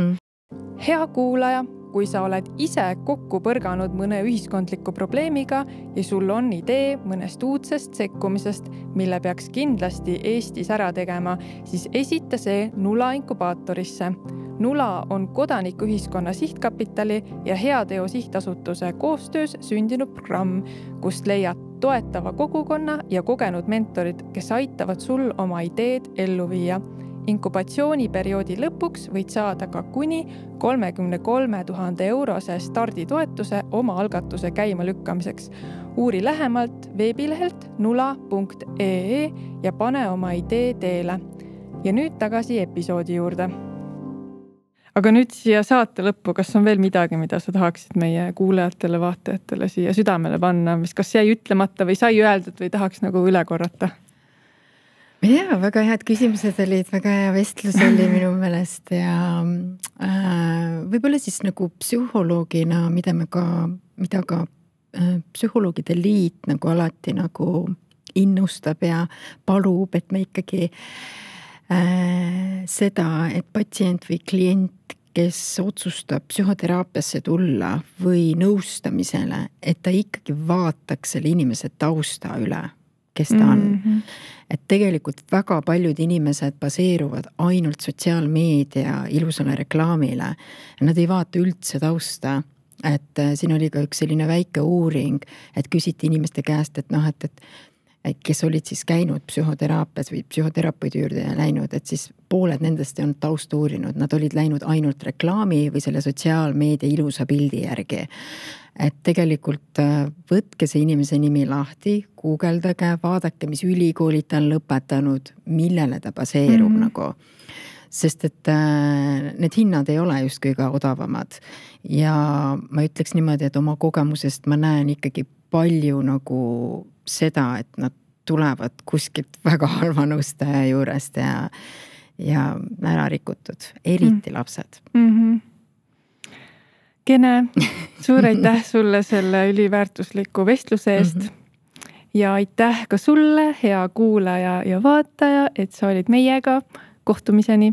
Hea kuulaja, kui sa oled ise kokku põrganud mõne ühiskondliku probleemiga ja sul on idee mõnest uudsest sekkumisest, mille peaks kindlasti Eestis ära tegema, siis esita see Nula inkubaatorisse. Nula on kodanikuühiskonna sihtkapitali ja Heateo sihtasutuse koostöös sündinud programm, kust leiad toetava kogukonna ja kogenud mentorid, kes aitavad sul oma ideed ellu viia. Inkubatsiooniperioodi lõpuks võid saada ka kuni 33 000 eurose starditoetuse oma algatuse käima lükkamiseks. Uuri lähemalt veebilehelt nula.ee ja pane oma idee teele. Ja nüüd tagasi episoodi juurde. Aga nüüd siia saate lõppu, kas on veel midagi, mida sa tahaksid meie kuulajatele, vaatajatele siia südamele panna, mis kas jäi ütlemata või sai öeldud või tahaks nagu üle korrata? Ja väga head küsimused olid, väga hea vestlus oli minu meelest ja võib-olla siis nagu psühholoogina, mida ka psühholoogide liit nagu alati nagu innustab ja palub, et me ikkagi seda, et patsient või klient, kes otsustab psühhoteraapiasse tulla või nõustamisele, et ta ikkagi vaataks selle inimese tausta üle, kes ta on. Et tegelikult väga paljud inimesed baseeruvad ainult sotsiaalmeedia ilusale reklaamile. Nad ei vaata üldse tausta. Et siin oli ka üks selline väike uuring, et küsiti inimeste käest, et kes olid siis käinud psühhoteraapias või psühhoterapeudi juurde ja läinud, et siis pooled nendest ei olnud tausta uurinud. Nad olid läinud ainult reklaami või selle sotsiaalmeedia ilusa pildi järgi. Et tegelikult võtke see inimese nimi lahti, guugeldage, vaadake, mis ülikoolid ta on lõpetanud, millele ta baseerub nagu. Sest et need hinnad ei ole just kõige odavamad. Ja ma ütleks niimoodi, et oma kogemusest ma näen ikkagi palju nagu seda, et nad tulevad kuskilt väga halva nõustaja juurest ja ära rikutud, eriti lapsed. Kene, suur aitäh sulle selle üliväärtusliku vestluse eest ja aitäh ka sulle, hea kuulaja ja vaataja, et sa olid meiega. Kohtumiseni!